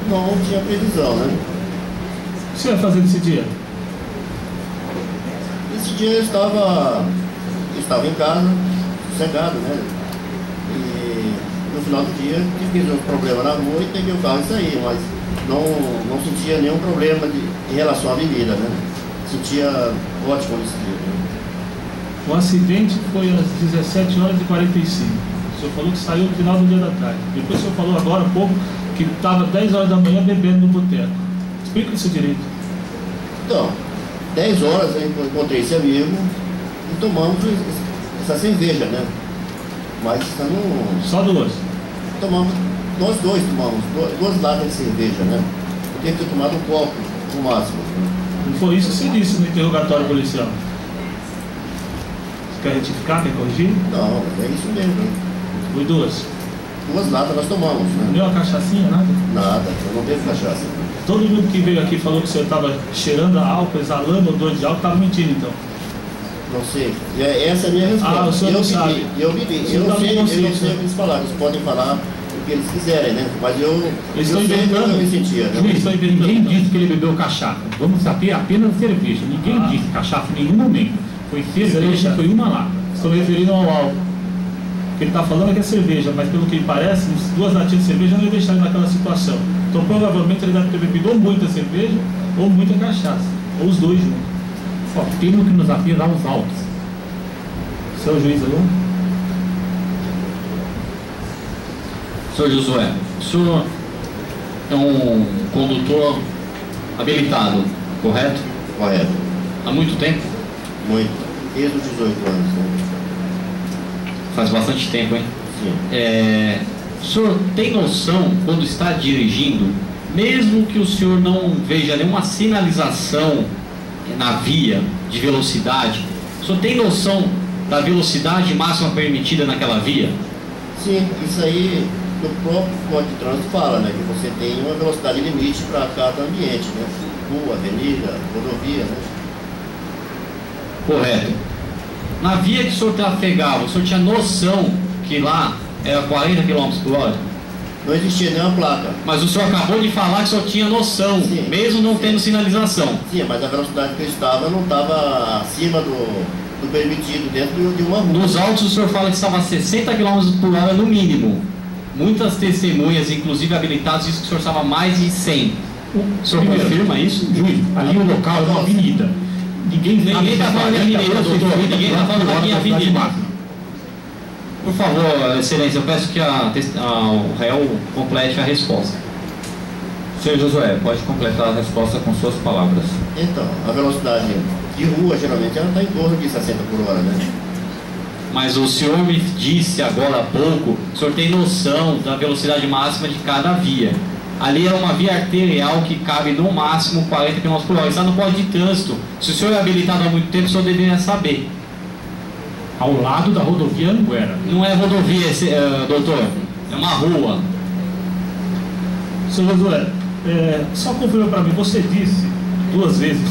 Não tinha previsão, né? O que o senhor ia fazer nesse dia? Nesse dia eu estava em casa, sossegado, né? E no final do dia tive um problema na rua e peguei o carro e saí, mas não sentia nenhum problema em relação à bebida, né? Sentia ótimo nesse dia. Né? O acidente foi às 17 horas e 45. O senhor falou que saiu no final do dia da tarde. Depois o senhor falou agora há pouco que estava 10 horas da manhã bebendo no boteco. Explica isso direito. Então, 10 horas eu encontrei esse amigo e tomamos essa cerveja, né? Mas só 2? Tomamos, nós dois tomamos 2 latas de cerveja, né? Eu tenho que ter tomado um copo, no máximo. Né? Não foi isso que você disse no interrogatório policial? Você quer retificar, quer corrigir? Não, é isso mesmo. Né? Foi 2? 2 latas nós tomamos, né? Não deu uma cachaçinha, nada? Nada, eu não bebo cachaça. Todo mundo que veio aqui falou que o senhor estava cheirando a álcool, exalando odor de álcool, estava mentindo então? Não sei. Essa é a minha resposta. Ah, o senhor não sabe. Eu bebi. Eu não sei o que eles falaram. Eles podem falar o que eles quiserem, né? Mas eu sei como eu me sentia. Né? Ninguém disse que ele bebeu cachaça. Vamos saber apenas cerveja. Ninguém disse cachaça em nenhum momento. Foi cerveja, foi uma lata. Estou me referindo ao álcool. O que ele está falando é que é cerveja, mas pelo que parece, 2 latinhas de cerveja não ia deixar ele naquela situação. Então provavelmente ele deve ter bebido ou muita cerveja ou muita cachaça. Ou os 2 juntos. Ó, temos que nos apelar aos autos. Seu juiz, alô? Senhor Josué, o senhor é um condutor habilitado, correto? Correto. Há muito tempo? Muito. Desde os 18 anos. Né? Faz bastante tempo, hein? Sim. O senhor tem noção, quando está dirigindo, mesmo que o senhor não veja nenhuma sinalização na via de velocidade, o senhor tem noção da velocidade máxima permitida naquela via? Sim, isso aí no próprio Código de Trânsito fala, né? Que você tem uma velocidade limite para cada ambiente, né? Rua, avenida, rodovia, né? Correto. Na via que o senhor trafegava, o senhor tinha noção que lá era 40 km por hora? Não existia nenhuma placa. Mas o senhor acabou de falar que o senhor tinha noção, sim, mesmo não tendo sinalização. Sim, mas a velocidade que eu estava não estava acima do permitido dentro de uma rua. Nos autos o senhor fala que estava a 60 km por hora no mínimo. Muitas testemunhas, inclusive habilitadas, dizem que o senhor estava mais de 100. O senhor confirma isso? Juiz, ali o local é uma avenida. Ninguém está falando de avenida, doutor. Ninguém está falando aqui em avenida. Por favor, excelência, eu peço que o réu complete a resposta. Senhor Josué, pode completar a resposta com suas palavras. Então, a velocidade de rua, geralmente, ela está em torno de 60 por hora, né? mas o senhor me disse agora há pouco, o senhor tem noção da velocidade máxima de cada via. Ali é uma via arterial que cabe no máximo 40 km por hora. Está no Código de Trânsito. Se o senhor é habilitado há muito tempo, o senhor deveria saber. Ao lado da rodovia Anguera. Não é rodovia, doutor. É uma rua. Senhor Josué, só confirma para mim, você disse 2 vezes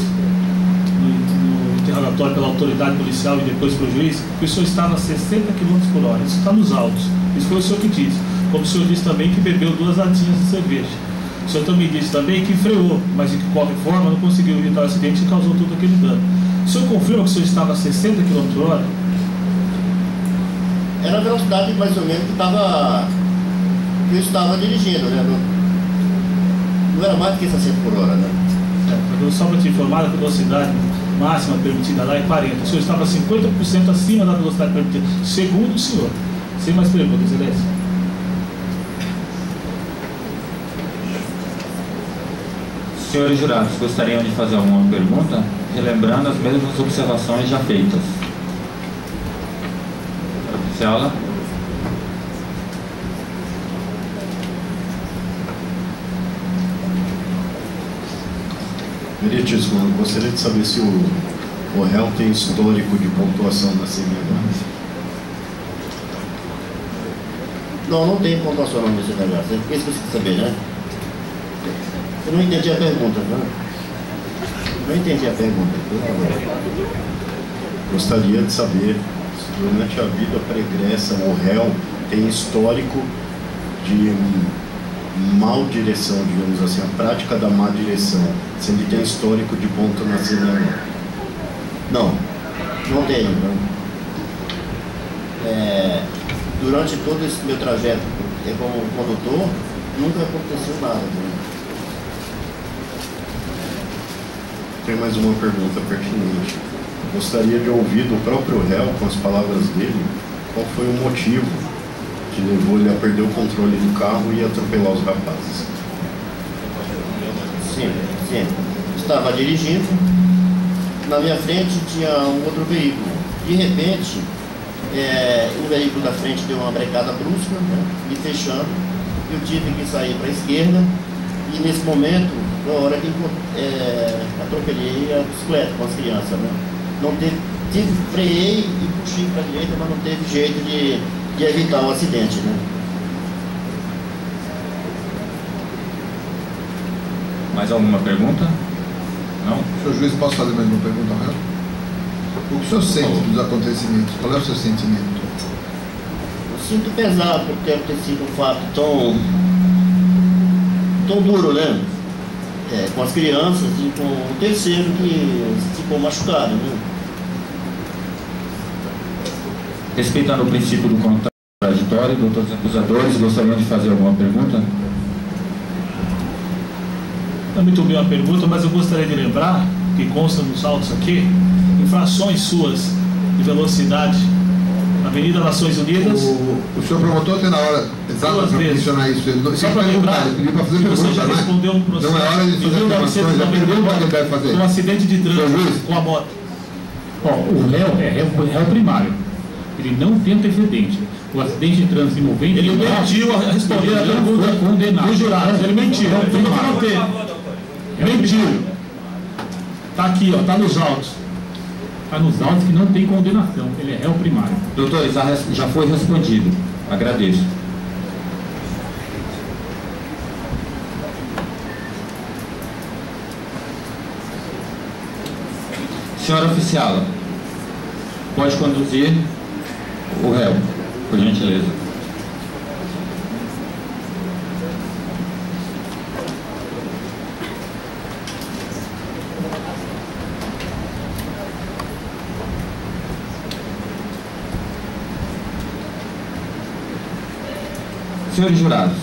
no interrogatório pela autoridade policial e depois para o juiz que o senhor estava a 60 km por hora. Isso está nos autos. Isso foi o senhor que disse. Como o senhor disse também que bebeu 2 latinhas de cerveja. O senhor também disse também que freou, mas de qualquer forma não conseguiu evitar o acidente e causou todo aquele dano. O senhor confirma que o senhor estava a 60 km por hora? Era a velocidade mais ou menos que eu estava dirigindo, né? Não era mais do que 60 por hora, né? Só para te informar, a velocidade máxima permitida lá é 40. O senhor estava 50% acima da velocidade permitida, segundo o senhor. Sem mais perguntas, Excelência. Senhores jurados, gostariam de fazer alguma pergunta? Relembrando as mesmas observações já feitas. Oficial. Meritíssimo, eu gostaria de saber se o réu tem histórico de pontuação na CNH. Não tem pontuação na CNH. Você quer saber, né? Eu não entendi a pergunta, né? Não entendi a pergunta. Gostaria de saber se durante a vida pregressa o réu tem histórico de mal direção, digamos assim, a prática da má direção, se ele tem histórico de ponto na CNH. Não tenho. Não. Durante todo esse meu trajeto como condutor, nunca aconteceu nada. Né? Tem mais uma pergunta pertinente. Gostaria de ouvir do próprio réu, com as palavras dele, qual foi o motivo que levou ele a perder o controle do carro e atropelar os rapazes. Sim. Estava dirigindo, na minha frente tinha um outro veículo. De repente, o veículo da frente deu uma brecada brusca, né, me fechando. Eu tive que sair para a esquerda e nesse momento, na hora que atropelei a bicicleta com as crianças. Né? Não freiei e puxei para a direita, mas não teve jeito de evitar o acidente, né? Mais alguma pergunta? Não? Senhor juiz, posso fazer mais uma pergunta ao réu? O que o senhor sente dos acontecimentos? Qual é o seu sentimento? Eu sinto pesado por ter sido um fato tão duro, né? Com as crianças e com o terceiro que ficou machucado, né? Respeitando o princípio do contraditório, doutores acusadores, gostariam de fazer alguma pergunta? Não é muito bem uma pergunta, mas eu gostaria de lembrar, que consta nos autos aqui, infrações suas de velocidade na Avenida Nações Unidas. O senhor promotor tem na hora exata para mencionar isso. Só para lembrar, você já respondeu um processo não é hora de fazer afirmações, é pergunta que ele deve fazer. Um acidente de trânsito com a moto. O réu é réu primário. Ele não tem antecedente. O acidente de trânsito envolvente... Ele mentiu a responder a pergunta do jurado. Ele mentiu. Mentiu. Está aqui, está nos autos. Está nos autos que não tem condenação. Ele é réu primário. Doutores, já foi respondido. Agradeço. Senhora oficial, pode conduzir o réu, por gentileza. Senhores jurados,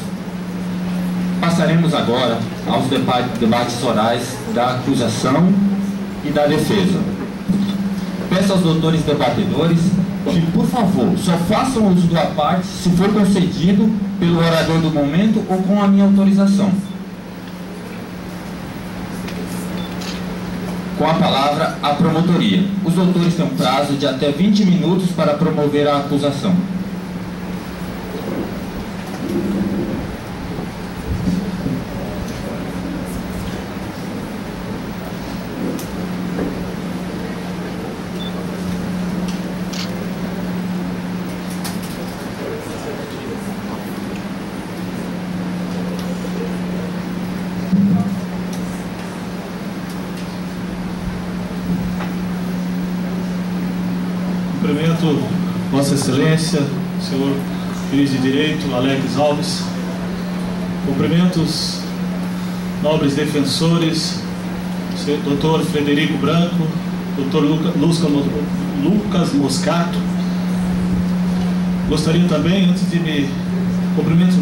passaremos agora aos debates orais da acusação e da defesa. Peço aos doutores debatedores que, por favor, só façam uso da parte se for concedido pelo orador do momento ou com a minha autorização. com a palavra a promotoria. Os doutores têm um prazo de até 20 minutos para promover a acusação. Cumprimento Vossa Excelência, senhor juiz de direito, Alex Alves. Cumprimento os nobres defensores, doutor Frederico Branco, doutor Lucas Moscato. Gostaria também, antes de me cumprimento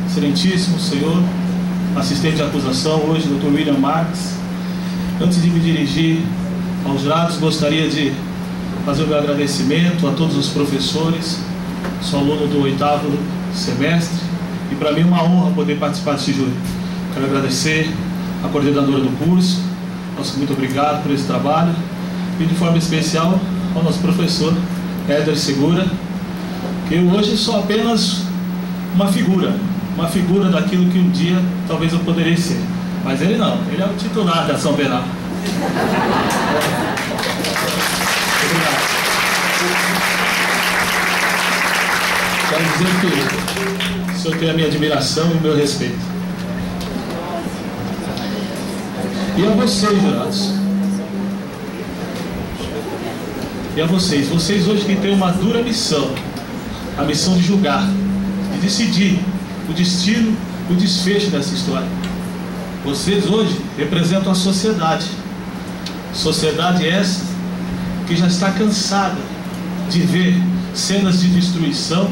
excelentíssimo senhor assistente de acusação, hoje, doutor William Marques. Antes de me dirigir aos jurados, gostaria de fazer o meu agradecimento a todos os professores. Sou aluno do 8º semestre e para mim é uma honra poder participar desse júri. Quero agradecer a coordenadora do curso, nosso muito obrigado por esse trabalho, e de forma especial ao nosso professor Éder Segura, que eu hoje sou apenas uma figura daquilo que um dia talvez eu poderia ser, mas ele não, ele é o titular da ação penal. Quero dizer que o senhor tem a minha admiração e o meu respeito. E a vocês, jurados, e a vocês hoje que têm uma dura missão, a missão de julgar, de decidir o destino, o desfecho dessa história. Vocês hoje representam a sociedade essa que já está cansada de ver cenas de destruição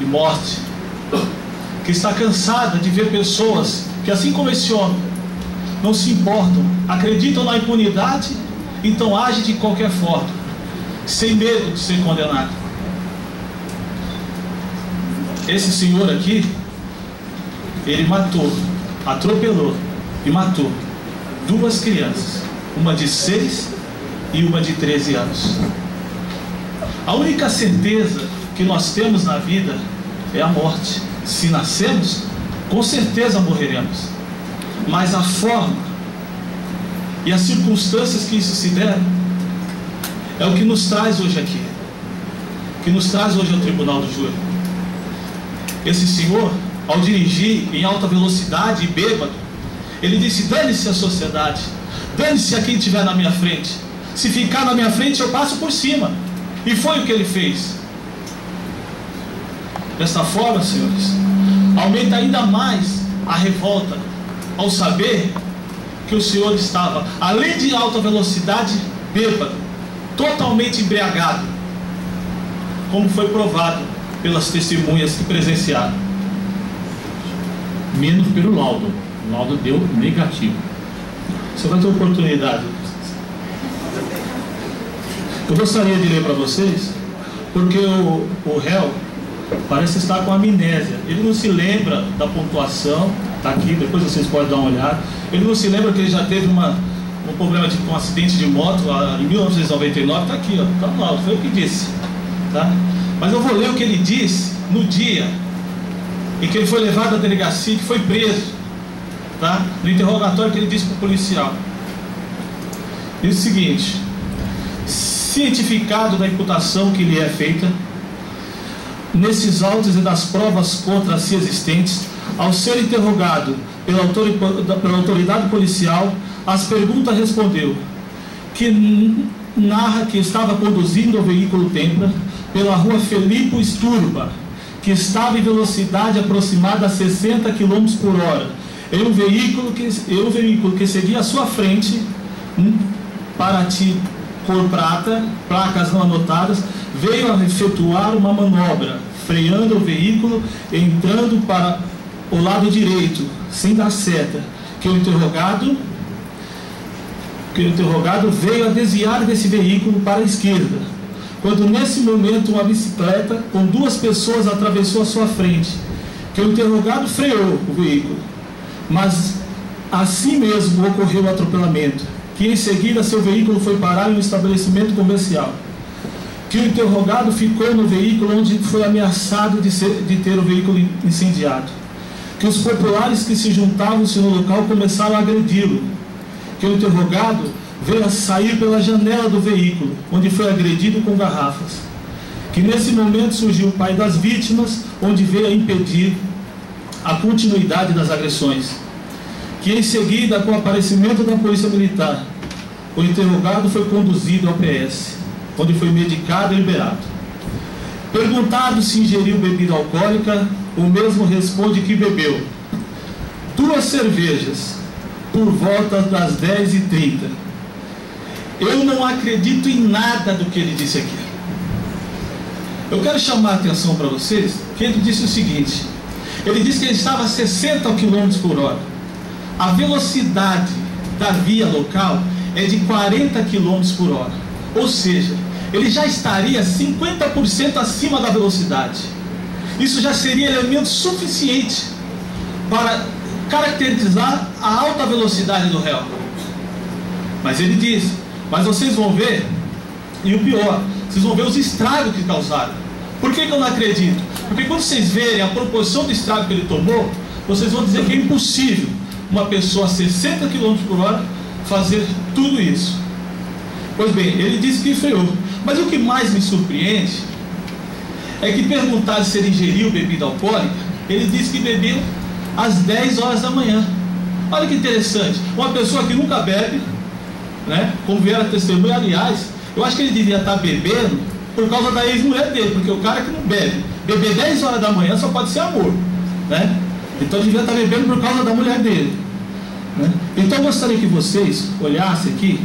e morte, que está cansada de ver pessoas que, assim como esse homem, não se importam, acreditam na impunidade, então agem de qualquer forma, sem medo de ser condenado. Esse senhor aqui, ele matou, atropelou e matou 2 crianças, uma de 6 e uma de 13 anos. A única certeza que nós temos na vida é a morte. Se nascemos, com certeza morreremos. Mas a forma e as circunstâncias que isso se deram é o que nos traz hoje aqui, que nos traz hoje ao tribunal do júri. Esse senhor, ao dirigir em alta velocidade e bêbado, ele disse: dane-se a sociedade, dane-se a quem estiver na minha frente. Se ficar na minha frente, eu passo por cima. E foi o que ele fez. Desta forma, senhores, aumenta ainda mais a revolta ao saber que o senhor estava, além de alta velocidade, bêbado, totalmente embriagado, como foi provado pelas testemunhas que presenciaram. Menos pelo laudo. O laudo deu negativo. Você vai ter oportunidade. Eu gostaria de ler para vocês, porque o réu parece estar com amnésia. Ele não se lembra da pontuação, está aqui, depois vocês podem dar uma olhada. Ele não se lembra que ele já teve um problema de um acidente de moto em 1999, está aqui, está no laudo, foi o que disse. Tá? Mas eu vou ler o que ele disse no dia em que ele foi levado à delegacia, que foi preso, tá? No interrogatório que ele disse para o policial. Diz o seguinte: cientificado da imputação que lhe é feita, nesses autos e das provas contra si existentes, ao ser interrogado pela autoridade policial, as perguntas respondeu que narra que estava conduzindo o veículo Tempra pela rua Felipe Sturba, que estava em velocidade aproximada a 60 km por hora, em um veículo que seguia à sua frente, Paraty cor prata, placas não anotadas, veio a efetuar uma manobra, freando o veículo, entrando para o lado direito, sem dar seta, que o interrogado veio a desviar desse veículo para a esquerda, quando nesse momento uma bicicleta com 2 pessoas atravessou a sua frente, que o interrogado freou o veículo, mas assim mesmo ocorreu o atropelamento. que em seguida seu veículo foi parar em um estabelecimento comercial, que o interrogado ficou no veículo onde foi ameaçado de ter o veículo incendiado, que os populares que se juntavam-se no local começaram a agredi-lo, que o interrogado veio a sair pela janela do veículo, onde foi agredido com garrafas, que nesse momento surgiu o pai das vítimas, onde veio a impedir a continuidade das agressões, que em seguida, com o aparecimento da polícia militar, o interrogado foi conduzido ao PS, onde foi medicado e liberado. Perguntado se ingeriu bebida alcoólica, o mesmo responde que bebeu 2 cervejas por volta das 10h30. Eu não acredito em nada do que ele disse aqui. Eu quero chamar a atenção para vocês que ele disse o seguinte: ele disse que ele estava a 60 km por hora. A velocidade da via local é de 40 km por hora. Ou seja, ele já estaria 50% acima da velocidade. Isso já seria elemento suficiente para caracterizar a alta velocidade do réu. Mas ele disse: mas vocês vão ver, e o pior, vocês vão ver os estragos que causaram. Por que eu não acredito? Porque quando vocês verem a proporção do estrago que ele tomou, vocês vão dizer que é impossível uma pessoa a 60 km por hora fazer tudo isso. Pois bem, ele disse que freou. Mas o que mais me surpreende é que perguntaram se ele ingeriu bebida alcoólica, ele disse que bebeu às 10 horas da manhã. Olha que interessante, uma pessoa que nunca bebe, né, como vieram a testemunha. Aliás, eu acho que ele devia estar bebendo por causa da ex-mulher dele, porque o cara que não bebe, beber 10 horas da manhã só pode ser amor, né? Então ele devia estar bebendo por causa da mulher dele, né? Então eu gostaria que vocês olhassem aqui.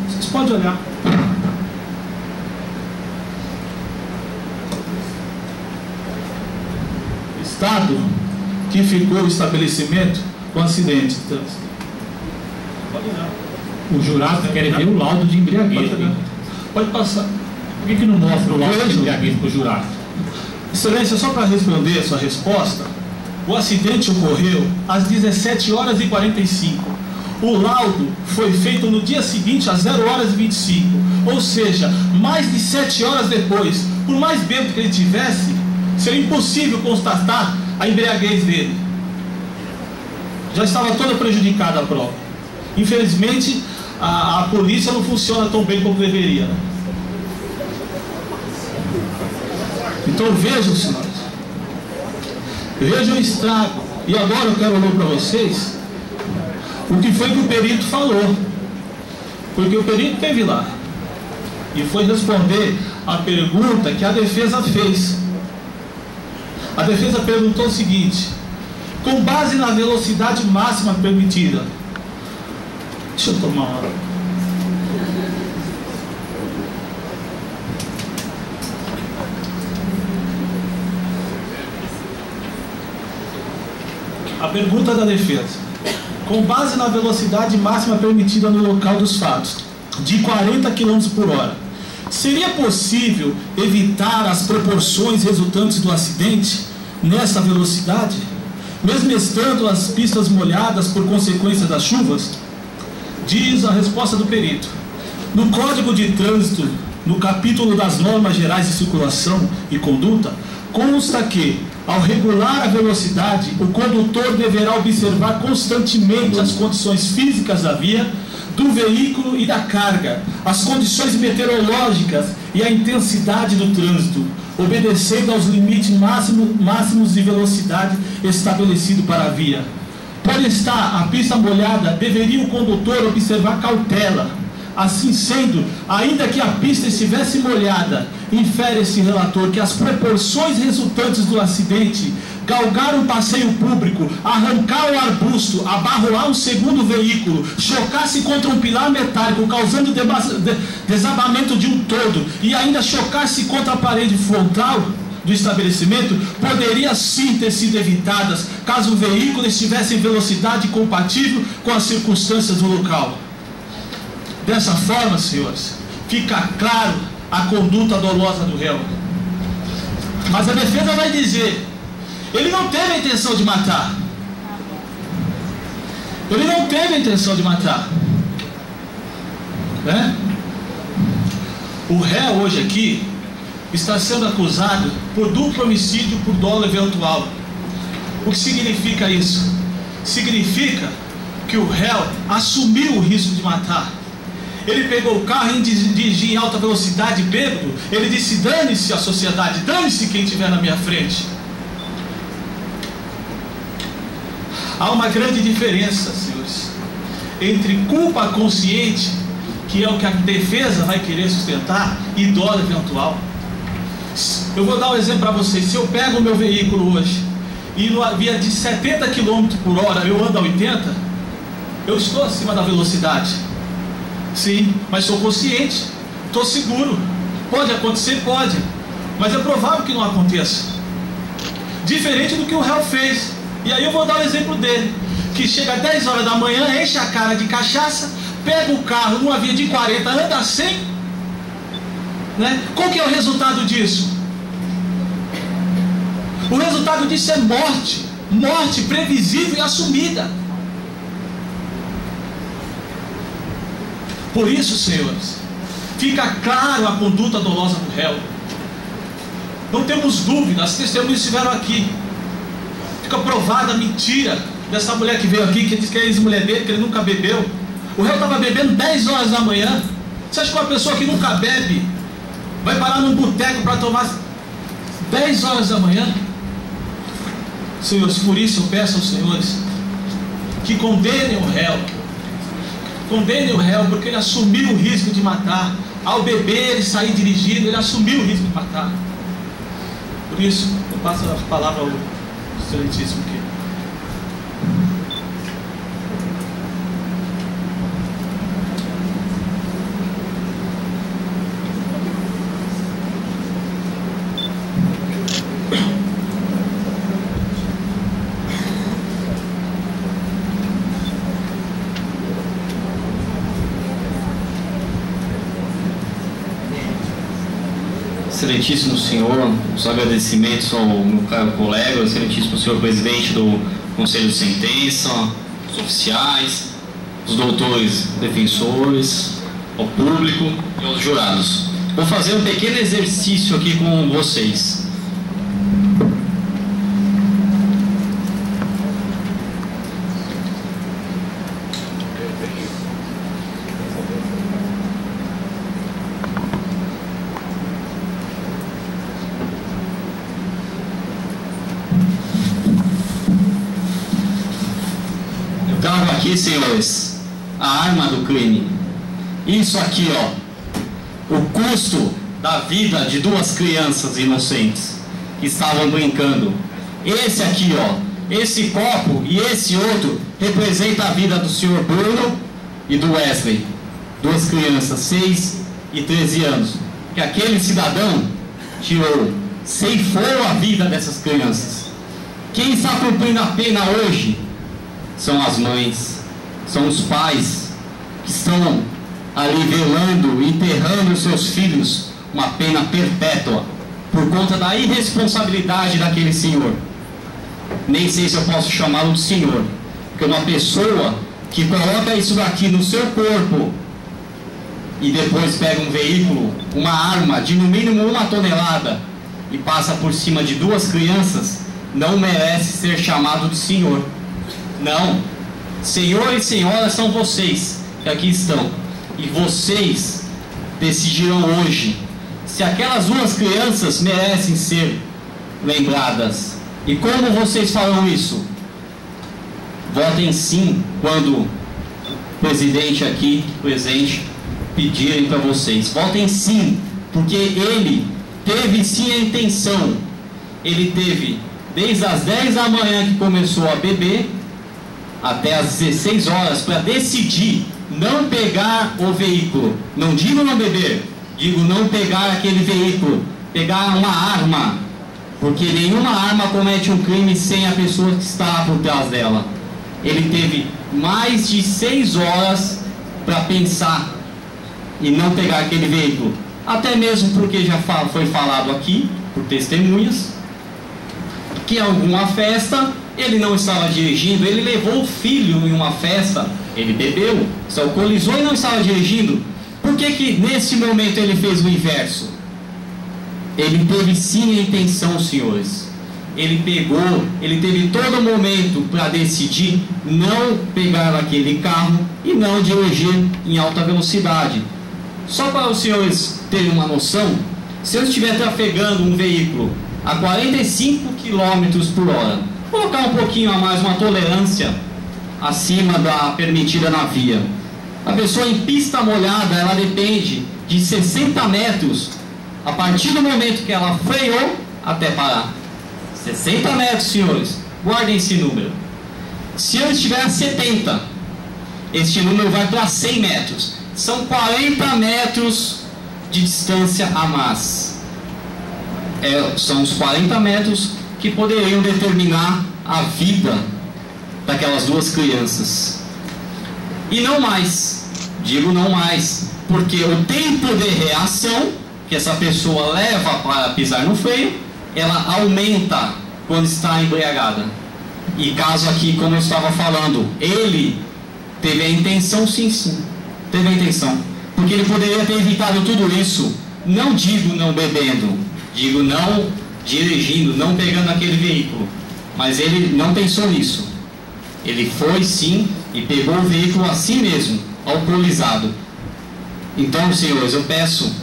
Vocês podem olhar. Estado que ficou o estabelecimento com acidente de trânsito. Pode olhar. O jurado quer ver o laudo de embriaguez. Pode passar. Por que não mostra o laudo de embriaguez para o jurado? Excelência, só para responder a sua resposta, o acidente ocorreu às 17h45. O laudo foi feito no dia seguinte, às 0h25. Ou seja, mais de 7 horas depois. Por mais bêbado que ele tivesse, seria impossível constatar a embriaguez dele. Já estava toda prejudicada a prova. Infelizmente, a polícia não funciona tão bem como deveria, né? Então vejam, senhores, vejam o estrago. E agora eu quero ler para vocês o que foi que o perito falou, porque o perito esteve lá e foi responder a pergunta que a defesa fez. A defesa perguntou o seguinte: com base na velocidade máxima permitida. Deixa eu tomar uma hora. A pergunta da defesa: com base na velocidade máxima permitida no local dos fatos, de 40 km por hora, seria possível evitar as proporções resultantes do acidente nessa velocidade, mesmo estando as pistas molhadas por consequência das chuvas? Diz a resposta do perito: no Código de Trânsito, no capítulo das normas gerais de circulação e conduta, consta que, ao regular a velocidade, o condutor deverá observar constantemente as condições físicas da via, do veículo e da carga, as condições meteorológicas e a intensidade do trânsito, obedecendo aos limites máximos de velocidade estabelecido para a via. Por estar a pista molhada, deveria o condutor observar cautela. Assim sendo, ainda que a pista estivesse molhada, infere esse relator que as proporções resultantes do acidente, galgar um passeio público, arrancar um arbusto, abarroar um segundo veículo, chocar-se contra um pilar metálico, causando desabamento de um todo, e ainda chocar-se contra a parede frontal do estabelecimento, poderia sim ter sido evitadas caso o veículo estivesse em velocidade compatível com as circunstâncias do local. Dessa forma, senhores, fica claro a conduta dolosa do réu. Mas a defesa vai dizer: ele não teve a intenção de matar. Ele não teve a intenção de matar. né? O réu hoje aqui está sendo acusado por duplo homicídio por dolo eventual. O que significa isso? Significa que o réu assumiu o risco de matar. Ele pegou o carro e dirigia em alta velocidade, bêbado. Ele disse: dane-se a sociedade, dane-se quem estiver na minha frente. Há uma grande diferença, senhores, entre culpa consciente, que é o que a defesa vai querer sustentar, e dolo eventual. Eu vou dar um exemplo para vocês. Se eu pego o meu veículo hoje e numa via de 70 km por hora eu ando a 80, eu estou acima da velocidade. Sim, mas sou consciente, estou seguro. Pode acontecer? Pode, mas é provável que não aconteça. Diferente do que o réu fez. E aí eu vou dar o exemplo dele, que chega às 10 horas da manhã, enche a cara de cachaça, pega o carro numa via de 40, anda 100, né? Qual que é o resultado disso? O resultado disso é morte. Morte previsível e assumida. Por isso, senhores, fica claro a conduta dolosa do réu. Não temos dúvida, as testemunhas estiveram aqui. Fica provada a mentira dessa mulher que veio aqui, que diz que é ex-mulher dele, que ele nunca bebeu. O réu estava bebendo 10 horas da manhã. Você acha que uma pessoa que nunca bebe vai parar num boteco para tomar 10 horas da manhã? Senhores, por isso eu peço aos senhores que condenem o réu. Condenem o réu, porque ele assumiu o risco de matar. Ao beber e sair dirigindo, ele assumiu o risco de matar. Por isso, eu passo a palavra ao excelentíssimo aqui. Excelentíssimo senhor, os agradecimentos ao meu caro colega, excelentíssimo senhor presidente do Conselho de Sentença, os oficiais, os doutores defensores, ao público e aos jurados. Vou fazer um pequeno exercício aqui com vocês. Aqui, senhores, a arma do crime. Isso aqui, ó, o custo da vida de duas crianças inocentes que estavam brincando. Esse aqui, ó, esse copo e esse outro representa a vida do senhor Bruno e do Wesley, duas crianças, 6 e 13 anos, que aquele cidadão tirou, ceifou a vida dessas crianças. Quem está cumprindo a pena hoje são as mães, são os pais que estão ali velando, enterrando seus filhos, uma pena perpétua por conta da irresponsabilidade daquele senhor. Nem sei se eu posso chamá-lo de senhor, porque uma pessoa que coloca isso daqui no seu corpo e depois pega um veículo, uma arma de no mínimo 1 tonelada e passa por cima de duas crianças, não merece ser chamado de senhor. Não, senhor e senhora são vocês que aqui estão, e vocês decidirão hoje se aquelas duas crianças merecem ser lembradas. E como vocês farão isso? Votem sim quando o presidente aqui presente pedirem para vocês. Votem sim, porque ele teve sim a intenção. Ele teve desde as 10 da manhã que começou a beber até as 16 horas para decidir não pegar o veículo. Não digo não beber, digo não pegar aquele veículo, pegar uma arma, porque nenhuma arma comete um crime sem a pessoa que está por trás dela. Ele teve mais de 6 horas para pensar e não pegar aquele veículo, até mesmo porque já foi falado aqui por testemunhas que em alguma festa ele não estava dirigindo, ele levou o filho em uma festa, ele bebeu, se alcoolizou e não estava dirigindo. Por que nesse momento ele fez o inverso? Ele teve sim a intenção, senhores. Ele teve todo momento para decidir não pegar aquele carro e não dirigir em alta velocidade. Só para os senhores terem uma noção, se eu estiver trafegando um veículo a 45 km por hora, colocar um pouquinho a mais, uma tolerância acima da permitida na via, a pessoa em pista molhada, ela depende de 60 metros a partir do momento que ela freou até parar. 60 metros, senhores, guardem esse número. Se eu estiver a 70, este número vai para 100 metros. São 40 metros de distância a mais. São os 40 metros que poderiam determinar a vida daquelas duas crianças. E não mais, digo não mais, porque o tempo de reação que essa pessoa leva para pisar no freio, ela aumenta quando está embriagada. E caso aqui, como eu estava falando, ele teve a intenção, sim, teve a intenção, porque ele poderia ter evitado tudo isso. Não digo não bebendo, digo não dirigindo, não pegando aquele veículo, mas ele não pensou nisso. Ele foi sim e pegou o veículo assim mesmo, alcoolizado. Então, senhores, eu peço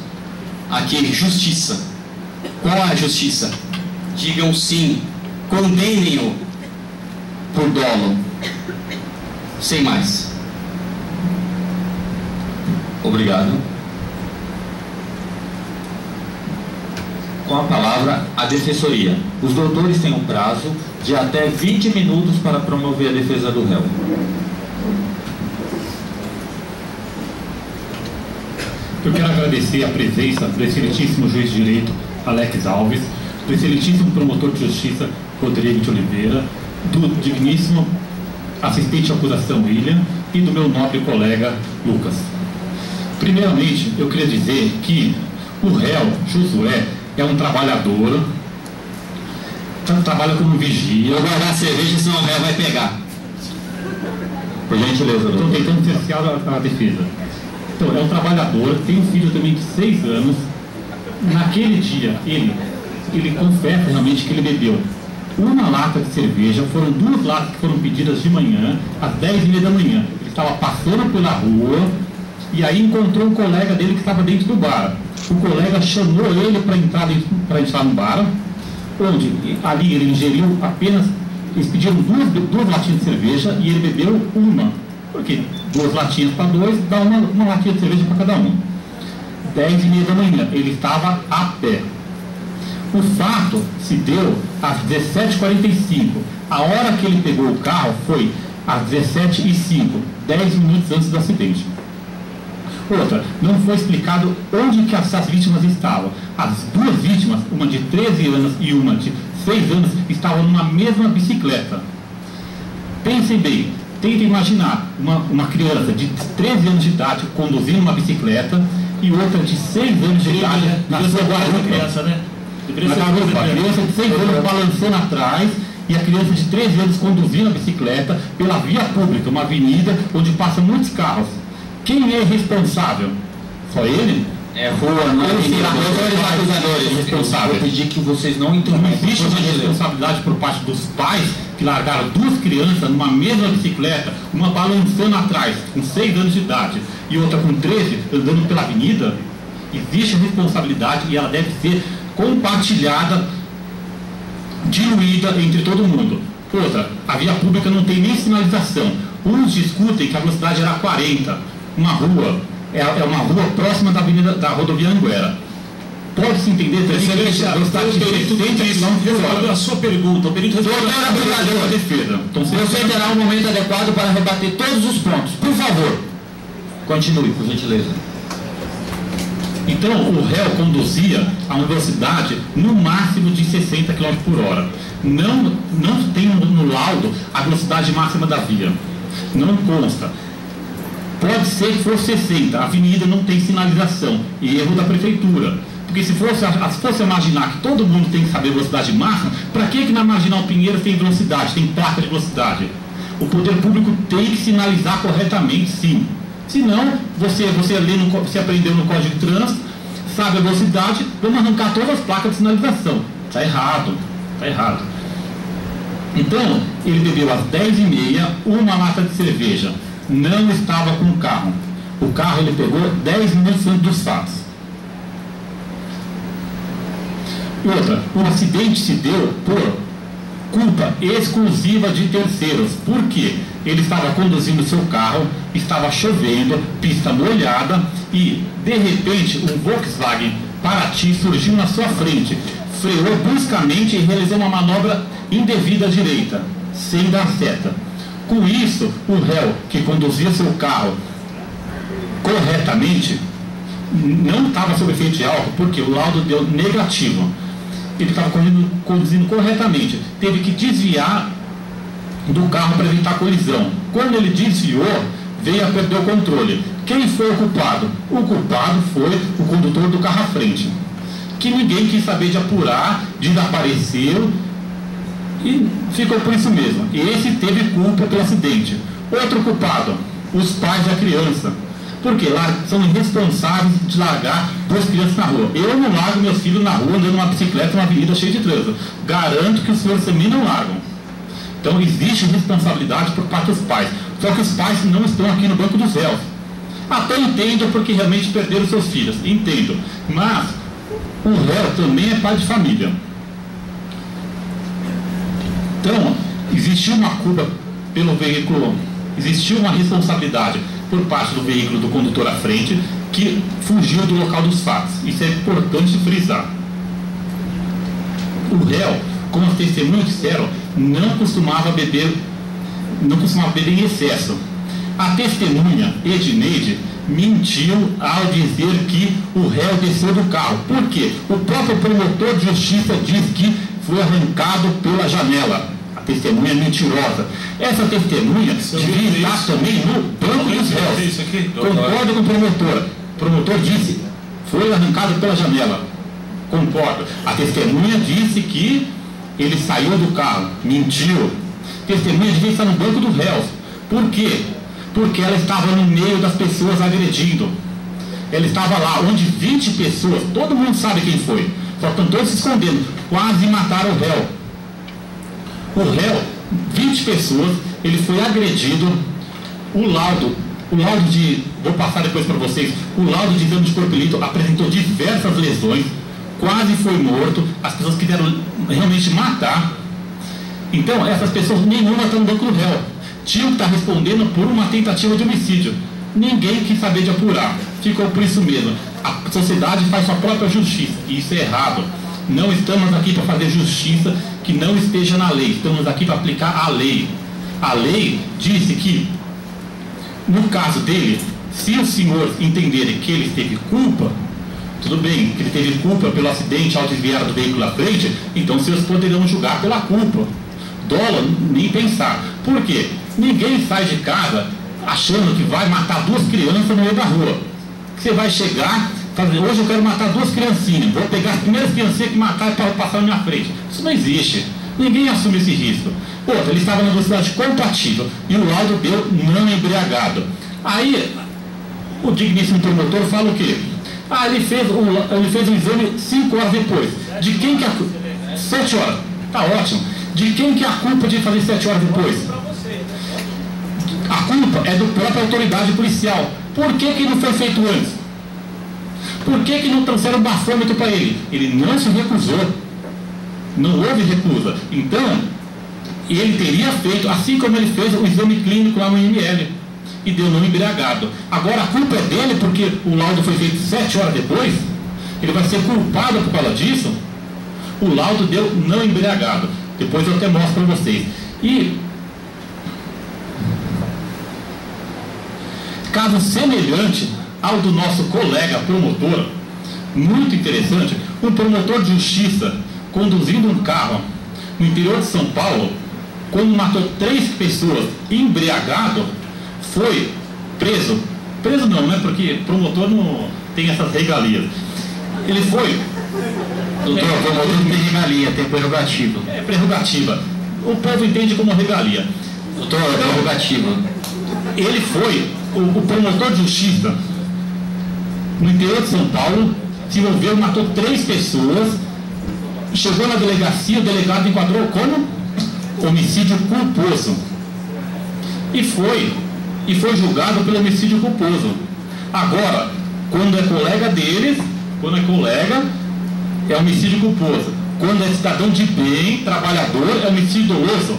aqui justiça. Qual é a justiça? Digam sim, condenem-o por dolo. Sem mais. Obrigado. Com a palavra, a defensoria. Os doutores têm um prazo de até 20 minutos para promover a defesa do réu. Eu quero agradecer a presença do excelentíssimo juiz de direito Alex Alves, do excelentíssimo promotor de justiça Rodrigo de Oliveira, do digníssimo assistente de acusação William e do meu nobre colega Lucas. Primeiramente, eu queria dizer que o réu Josué é um trabalhador, trabalha como vigia. Vou guardar a cerveja, senão o réu vai pegar. Por gentileza, estou tentando cercear a defesa. Então, é um trabalhador, tem um filho também de 6 anos. Naquele dia, ele confessa realmente que ele bebeu uma lata de cerveja, foram 2 latas que foram pedidas de manhã, às 10h30 da manhã. Ele estava passando pela rua e aí encontrou um colega dele que estava dentro do bar. O colega chamou ele para entrar no bar, onde ali ele ingeriu apenas, eles pediram 2 latinhas de cerveja e ele bebeu uma. Porque 2 latinhas para 2 dá uma latinha de cerveja para cada um. 10h30 da manhã, ele estava a pé. O fato se deu às 17h45. A hora que ele pegou o carro foi às 17h05, 10 minutos antes do acidente. Outra, não foi explicado onde que essas vítimas estavam. As 2 vítimas, uma de 13 anos e uma de 6 anos, estavam numa mesma bicicleta. Pensem bem, tentem imaginar uma criança de 13 anos de idade conduzindo uma bicicleta e outra de 6 anos de idade na sua garupa. A criança de 6 anos balançando atrás e a criança de 13 anos conduzindo a bicicleta pela via pública, uma avenida onde passam muitos carros. Quem é responsável? Só ele? É rua, não é acusadores responsáveis. Eu vou pedir que vocês não interrompam. Não existe uma responsabilidade por parte dos pais que largaram 2 crianças numa mesma bicicleta, uma balançando atrás, com 6 anos de idade, e outra com 13, andando pela avenida. Existe responsabilidade e ela deve ser compartilhada, diluída entre todo mundo. Outra, a via pública não tem nem sinalização. Uns discutem que a velocidade era 40. Uma rua, é uma rua próxima da avenida da rodovia Anguera. Pode-se entender também que a velocidade de 60 km/h. A sua pergunta, o perito a defesa. Então, você terá um momento adequado para rebater todos os pontos. Por favor, continue, por gentileza. Então, o réu conduzia a uma velocidade no máximo de 60 km/h. Não tem no laudo a velocidade máxima da via. Não consta. Pode ser que fosse 60. A avenida não tem sinalização. Erro da prefeitura. Porque se fosse imaginar que todo mundo tem que saber a velocidade máxima, para que na Marginal Pinheiro tem velocidade, tem placa de velocidade? O poder público tem que sinalizar corretamente, sim. Se não, você aprendeu no Código de Trânsito, sabe a velocidade, vamos arrancar todas as placas de sinalização. Está errado, está errado. Então, ele bebeu às 10h30 uma lata de cerveja. Não estava com o carro. O carro ele pegou 10 minutos antes dos fatos. Outra, o acidente se deu por culpa exclusiva de terceiros. Por quê? Ele estava conduzindo seu carro, estava chovendo, pista molhada e, de repente, um Volkswagen Paraty surgiu na sua frente, freou bruscamente e realizou uma manobra indevida à direita, sem dar seta. Com isso, o réu que conduzia seu carro corretamente não estava sob efeito de álcool, porque o laudo deu negativo. Ele estava conduzindo corretamente, teve que desviar do carro para evitar colisão. Quando ele desviou, veio a perder o controle. Quem foi o culpado? O culpado foi o condutor do carro à frente, que ninguém quis saber de apurar, desapareceu e ficou por isso mesmo. Esse teve culpa pelo acidente. Outro culpado, os pais da criança, porque lá são irresponsáveis de largar duas crianças na rua. Eu não largo meus filhos na rua andando numa bicicleta numa avenida cheia de trânsito. Garanto que os senhores também não largam. Então existe responsabilidade por parte dos pais. Só que os pais não estão aqui no banco dos réus. Até entendo porque realmente perderam seus filhos. Entendo. Mas o réu também é pai de família. Então, existiu uma culpa pelo veículo, existiu uma responsabilidade por parte do veículo do condutor à frente que fugiu do local dos fatos. Isso é importante frisar. O réu, como as testemunhas disseram, não costumava beber em excesso. A testemunha Edneide mentiu ao dizer que o réu desceu do carro. Por quê? O próprio promotor de justiça diz que foi arrancado pela janela. A testemunha é mentirosa. Essa testemunha devia estar também no banco dos réus. Concordo com o promotor. O promotor disse, foi arrancado pela janela. Concordo. A testemunha disse que ele saiu do carro. Mentiu. A testemunha devia estar no banco dos réus. Por quê? Porque ela estava no meio das pessoas agredindo. Ela estava lá, onde 20 pessoas, todo mundo sabe quem foi, só estão todos se escondendo, quase mataram o réu. O réu, 20 pessoas, ele foi agredido. O laudo de, vou passar depois para vocês, o laudo de exame de corpo de delito apresentou diversas lesões, quase foi morto, as pessoas quiseram realmente matar. Então, essas pessoas, nenhuma está no banco do réu. Tinham que estar respondendo por uma tentativa de homicídio. Ninguém quis saber de apurar. Ficou por isso mesmo. A sociedade faz sua própria justiça. E isso é errado. Não estamos aqui para fazer justiça que não esteja na lei. Estamos aqui para aplicar a lei. A lei disse que, no caso dele, se os senhores entenderem que ele teve culpa, tudo bem, que ele teve culpa pelo acidente ao desviar do veículo à frente, então os senhores poderão julgar pela culpa. Dolo, nem pensar. Por quê? Ninguém sai de casa achando que vai matar duas crianças no meio da rua. Você vai chegar, fazer, hoje eu quero matar duas criancinhas, vou pegar as primeiras criancinhas que matar para passar na minha frente. Isso não existe. Ninguém assume esse risco. Outra, ele estava na velocidade compatível e o laudo deu não embriagado. Aí, o digníssimo promotor fala o quê? Ah, ele fez o exame 5 horas depois. De quem que a culpa? 7 horas. Tá ótimo. De quem que é a culpa de fazer 7 horas depois? A culpa é do própria autoridade policial. Por que não foi feito antes? Por que não trouxeram o bafômetro para ele? Ele não se recusou. Não houve recusa. Então, ele teria feito, assim como ele fez o exame clínico lá no IML, e deu não embriagado. Agora a culpa é dele porque o laudo foi feito 7 horas depois? Ele vai ser culpado por causa disso? O laudo deu não embriagado. Depois eu até mostro para vocês. E caso semelhante ao do nosso colega promotor, muito interessante, um promotor de justiça conduzindo um carro no interior de São Paulo, quando matou 3 pessoas embriagado, foi preso. Preso não, né? Porque promotor não tem essas regalias. Ele foi... Doutor, o promotor não tem regalia, tem prerrogativa. É prerrogativa. O povo entende como regalia. Doutor, é prerrogativa. Ele foi o promotor de justiça no interior de São Paulo se envolveu, matou 3 pessoas, chegou na delegacia, o delegado enquadrou como homicídio culposo e foi julgado pelo homicídio culposo. Agora, quando é colega deles, é homicídio culposo. Quando é cidadão de bem, trabalhador, é homicídio doloso.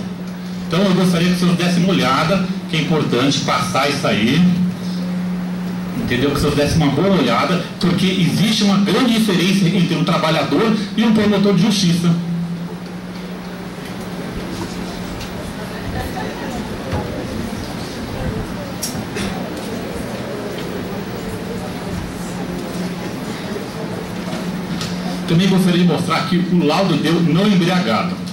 Então eu gostaria que o senhor desse uma olhada, que é importante passar isso aí, entendeu? Que o senhor desse uma boa olhada, porque existe uma grande diferença entre um trabalhador e um promotor de justiça. Também gostaria de mostrar que o laudo deu não embriagado.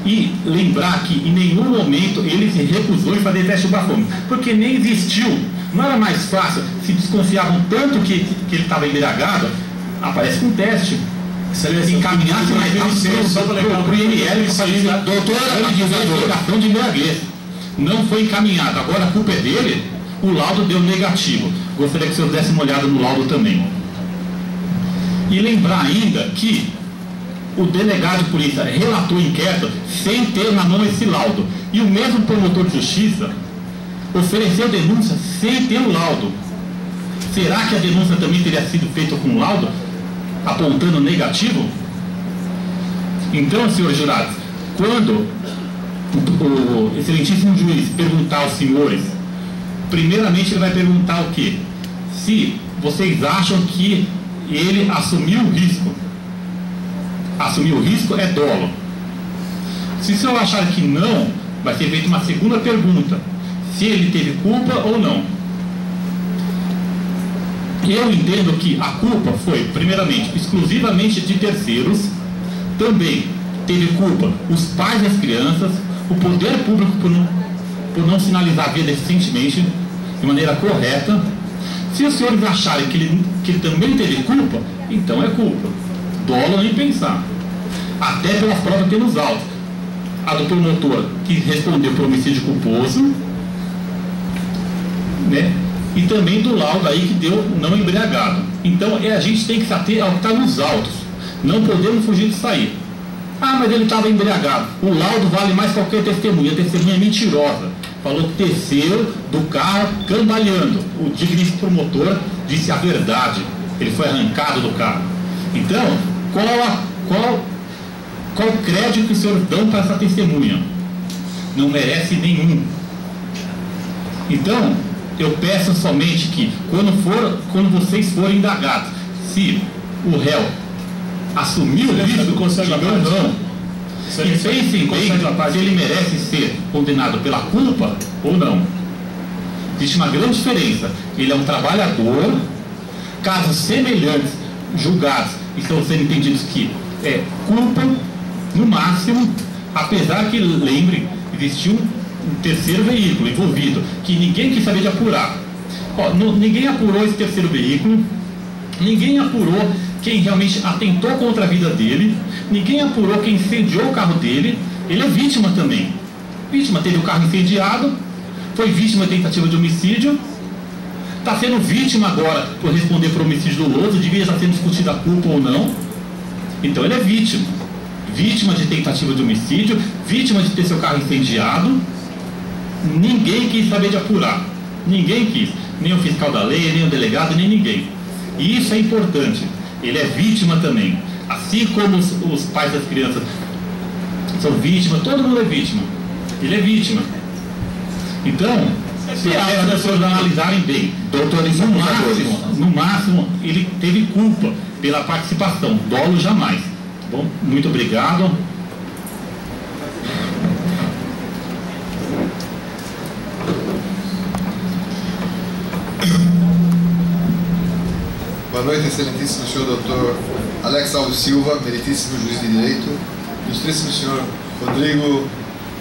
E lembrar que em nenhum momento ele se recusou em fazer teste de bafômetro, porque nem existiu. Não era mais fácil, se desconfiavam tanto que ele estava embriagado, aparece com teste. Encaminhasse mais rápido para o IML para fazer verificação de embriaguez. Não foi encaminhado. Agora a culpa é dele, o laudo deu negativo. Gostaria que o senhor desse uma olhada no laudo também. E lembrar ainda que o delegado de polícia relatou o inquérito sem ter na mão esse laudo. E o mesmo promotor de justiça ofereceu denúncia sem ter o laudo. Será que a denúncia também teria sido feita com laudo, apontando negativo? Então, senhores jurados, quando o excelentíssimo juiz perguntar aos senhores, primeiramente ele vai perguntar o quê? Se vocês acham que ele assumiu o risco. Assumir o risco é dolo. Se o senhor achar que não, vai ser feita uma segunda pergunta: se ele teve culpa ou não. Eu entendo que a culpa foi, primeiramente, exclusivamente de terceiros. Também teve culpa os pais das crianças, o poder público por não sinalizar a via deficientemente, de maneira correta. Se os senhores acharem que ele também teve culpa, então é culpa. Dolo nem pensar. Até pelas provas que nos autos. A do promotor, que respondeu por homicídio culposo, né? E também do laudo aí que deu não embriagado. Então a gente tem que se ater ao que está nos autos. Não podemos fugir disso aí. Ah, mas ele estava embriagado. O laudo vale mais que qualquer testemunha. A testemunha é mentirosa. Falou que desceu do carro cambaleando. O digníssimo promotor disse a verdade. Ele foi arrancado do carro. Então, qual crédito que os senhores dão para essa testemunha? Não merece nenhum. Então, eu peço somente que, quando vocês forem indagados, se o réu assumiu o risco, ou não, e pensem bem se ele merece ser condenado pela culpa ou não. Existe uma grande diferença. Ele é um trabalhador. Casos semelhantes julgados estão sendo entendidos que é culpa, no máximo, apesar que, lembre, existiu um terceiro veículo envolvido, que ninguém quis saber de apurar. Ninguém apurou esse terceiro veículo, ninguém apurou quem realmente atentou contra a vida dele, ninguém apurou quem incendiou o carro dele. Ele é vítima também. Vítima, teve o carro incendiado, foi vítima de tentativa de homicídio, está sendo vítima agora por responder por homicídio doloso, devia estar sendo discutida a culpa ou não. Então ele é vítima. Vítima de tentativa de homicídio, vítima de ter seu carro incendiado. Ninguém quis saber de apurar. Ninguém quis. Nem o fiscal da lei, nem o delegado, nem ninguém. E isso é importante. Ele é vítima também. Assim como os pais das crianças são vítimas, todo mundo é vítima. Ele é vítima. Então, se as pessoas analisarem bem, no máximo, ele teve culpa pela participação. Dolo jamais. Bom, muito obrigado. Boa noite, excelentíssimo senhor Dr. Alex Alves Silva, meritíssimo juiz de direito, ilustríssimo senhor Rodrigo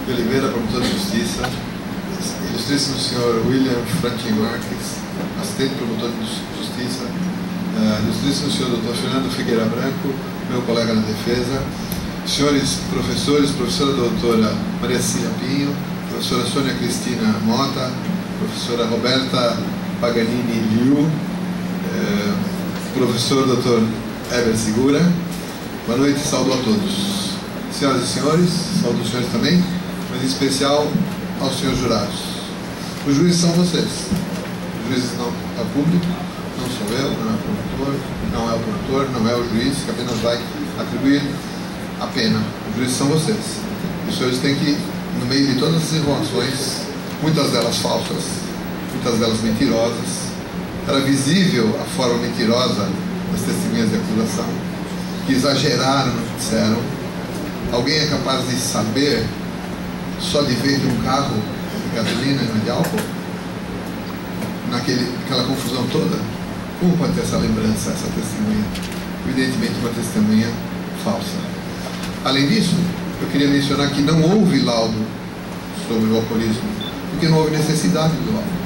de Oliveira, promotor de justiça, ilustríssimo senhor William Franklin Marques, assistente promotor de justiça, ilustríssimo senhor Dr. Fernando Figueira Branco, meu colega na defesa, senhores professores, professora doutora Maria Cecília Pinho, professora Sônia Cristina Mota, professora Roberta Paganini Liu, professor Dr. Heber Segura. Boa noite, saúdo a todos. Senhoras e senhores, saúdo os senhores também, mas em especial aos senhores jurados. Os juízes são vocês. Os juízes não é o público, não sou eu, não é o promotor, não é o promotor, não é o juiz que apenas vai atribuir a pena. Os juízes são vocês. Os senhores têm que, no meio de todas as informações, muitas delas falsas, muitas delas mentirosas, era visível a forma mentirosa das testemunhas de acusação, que exageraram no que disseram. Alguém é capaz de saber, só de ver de um carro de gasolina e não de álcool, naquela confusão toda? Como pode ter essa lembrança, essa testemunha? Evidentemente uma testemunha falsa. Além disso, eu queria mencionar que não houve laudo sobre o alcoolismo, porque não houve necessidade do laudo.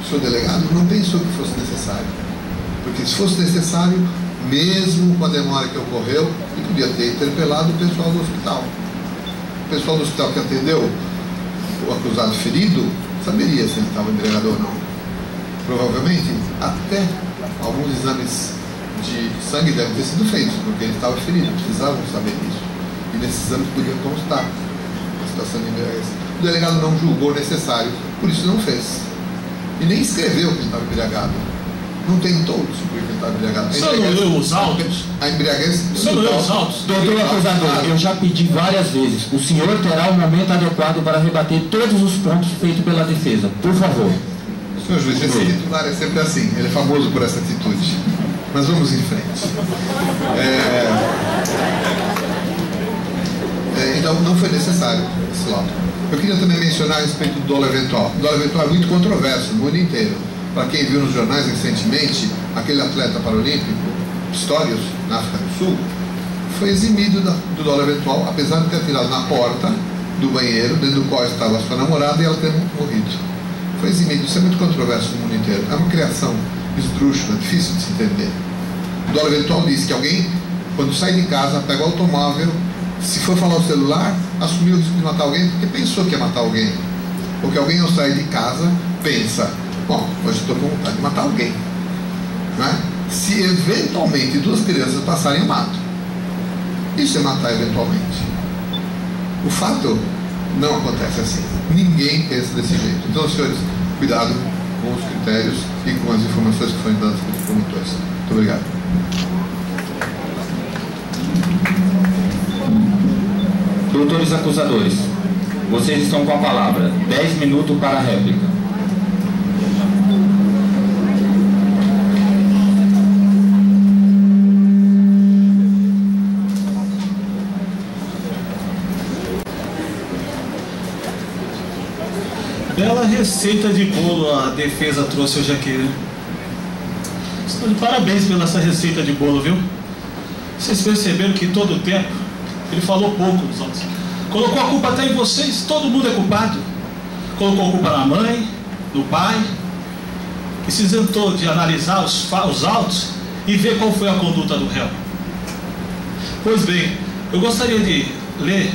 O senhor delegado não pensou que fosse necessário, porque se fosse necessário, mesmo com a demora que ocorreu, ele podia ter interpelado o pessoal do hospital. O pessoal do hospital que atendeu o acusado ferido saberia se ele estava embriagado ou não. Provavelmente, até alguns exames de sangue devem ter sido feitos, porque ele estava ferido, precisavam saber disso. E nesses exames podia constar a situação de embriaguez. O delegado não julgou necessário, por isso não fez. E nem escreveu que ele estava embriagado. Não tentou descobrir que ele estava embriagado. O senhor não leu os autos? A embriaguez... O senhor não leu os autos? Doutor acusador, eu já pedi várias vezes. O senhor terá o momento adequado para rebater todos os pontos feitos pela defesa. Por favor. Senhor juiz, esse titular é sempre assim. Ele é famoso por essa atitude. Mas vamos em frente. Então, não foi necessário esse laudo. Eu queria também mencionar a respeito do dolo eventual. O dolo eventual é muito controverso no mundo inteiro. Para quem viu nos jornais recentemente, aquele atleta paralímpico, Pistorius, na África do Sul, foi eximido do dolo eventual, apesar de ter tirado na porta do banheiro, dentro do qual estava a sua namorada, e ela ter morrido. Foi eximido. Isso é muito controverso no mundo inteiro. É uma criação esdrúxula, difícil de se entender. O dolo eventual diz que alguém, quando sai de casa, pega o automóvel, se for falar o celular, assumiu o risco de matar alguém porque pensou que ia matar alguém. Ou que alguém, ao sair de casa, pensa: bom, hoje estou com vontade de matar alguém. Não é? Se eventualmente duas crianças passarem, eu mato. Isso é matar eventualmente. O fato não acontece assim. Ninguém pensa desse jeito. Então, senhores, cuidado com os critérios e com as informações que foram dadas pelos promotores. Muito obrigado. Doutores acusadores, vocês estão com a palavra. 10 minutos para a réplica. Bela receita de bolo a defesa trouxe hoje aqui, né? Estou de parabéns pela essa receita de bolo, viu? Vocês perceberam que todo o tempo ele falou pouco dos outros. Colocou a culpa até em vocês, todo mundo é culpado. Colocou a culpa na mãe, no pai, e se isentou de analisar os autos e ver qual foi a conduta do réu. Pois bem, eu gostaria de ler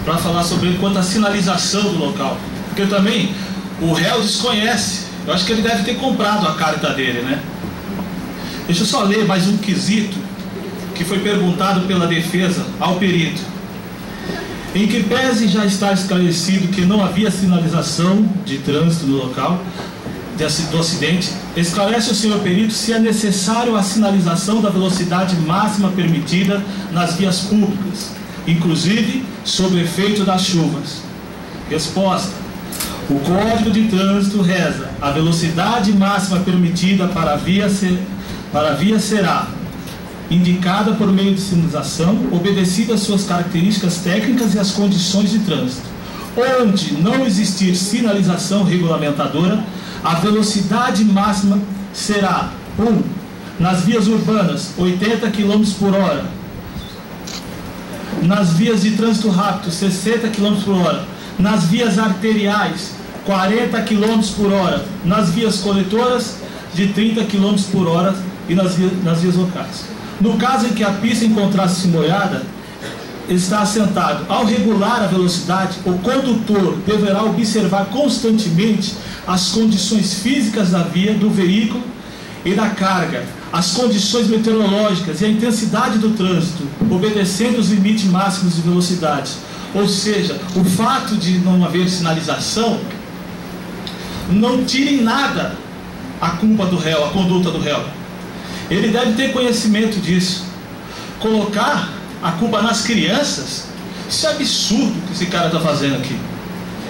para falar sobre quanto à sinalização do local. Porque também o réu desconhece. Eu acho que ele deve ter comprado a carta dele, né? Deixa eu só ler mais um quesito que foi perguntado pela defesa ao perito. Em que pese já está esclarecido que não havia sinalização de trânsito no local do acidente, esclarece o senhor perito se é necessário a sinalização da velocidade máxima permitida nas vias públicas, inclusive sob efeito das chuvas. Resposta: o Código de Trânsito reza: a velocidade máxima permitida para a via será indicada por meio de sinalização, obedecida às suas características técnicas e às condições de trânsito. Onde não existir sinalização regulamentadora, a velocidade máxima será 1. Nas vias urbanas, 80 km por hora. Nas vias de trânsito rápido, 60 km por hora. Nas vias arteriais, 40 km por hora. Nas vias coletoras, de 30 km por hora. E nas vias locais. No caso em que a pista encontrasse-se molhada, está assentado. Ao regular a velocidade, o condutor deverá observar constantemente as condições físicas da via, do veículo e da carga, as condições meteorológicas e a intensidade do trânsito, obedecendo os limites máximos de velocidade. Ou seja, o fato de não haver sinalização não tira em nada a culpa do réu, a conduta do réu. Ele deve ter conhecimento disso. Colocar a culpa nas crianças, isso é absurdo que esse cara está fazendo aqui.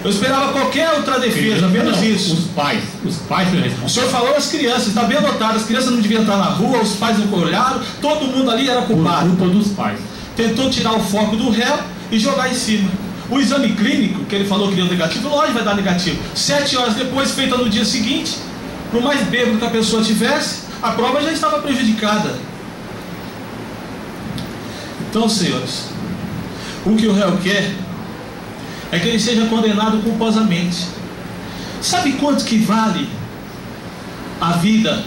Eu esperava qualquer outra defesa, menos isso. Os pais O senhor falou as crianças, está bem anotado, as crianças não deviam estar na rua, os pais não olharam, todo mundo ali era culpado. Culpa dos pais. Tentou tirar o foco do réu e jogar em cima. O exame clínico, que ele falou que deu negativo, lógico vai dar negativo. 7 horas depois, feita no dia seguinte, por mais bêbado que a pessoa tivesse, a prova já estava prejudicada. Então, senhores, o que o réu quer é que ele seja condenado culposamente. Sabe quanto que vale a vida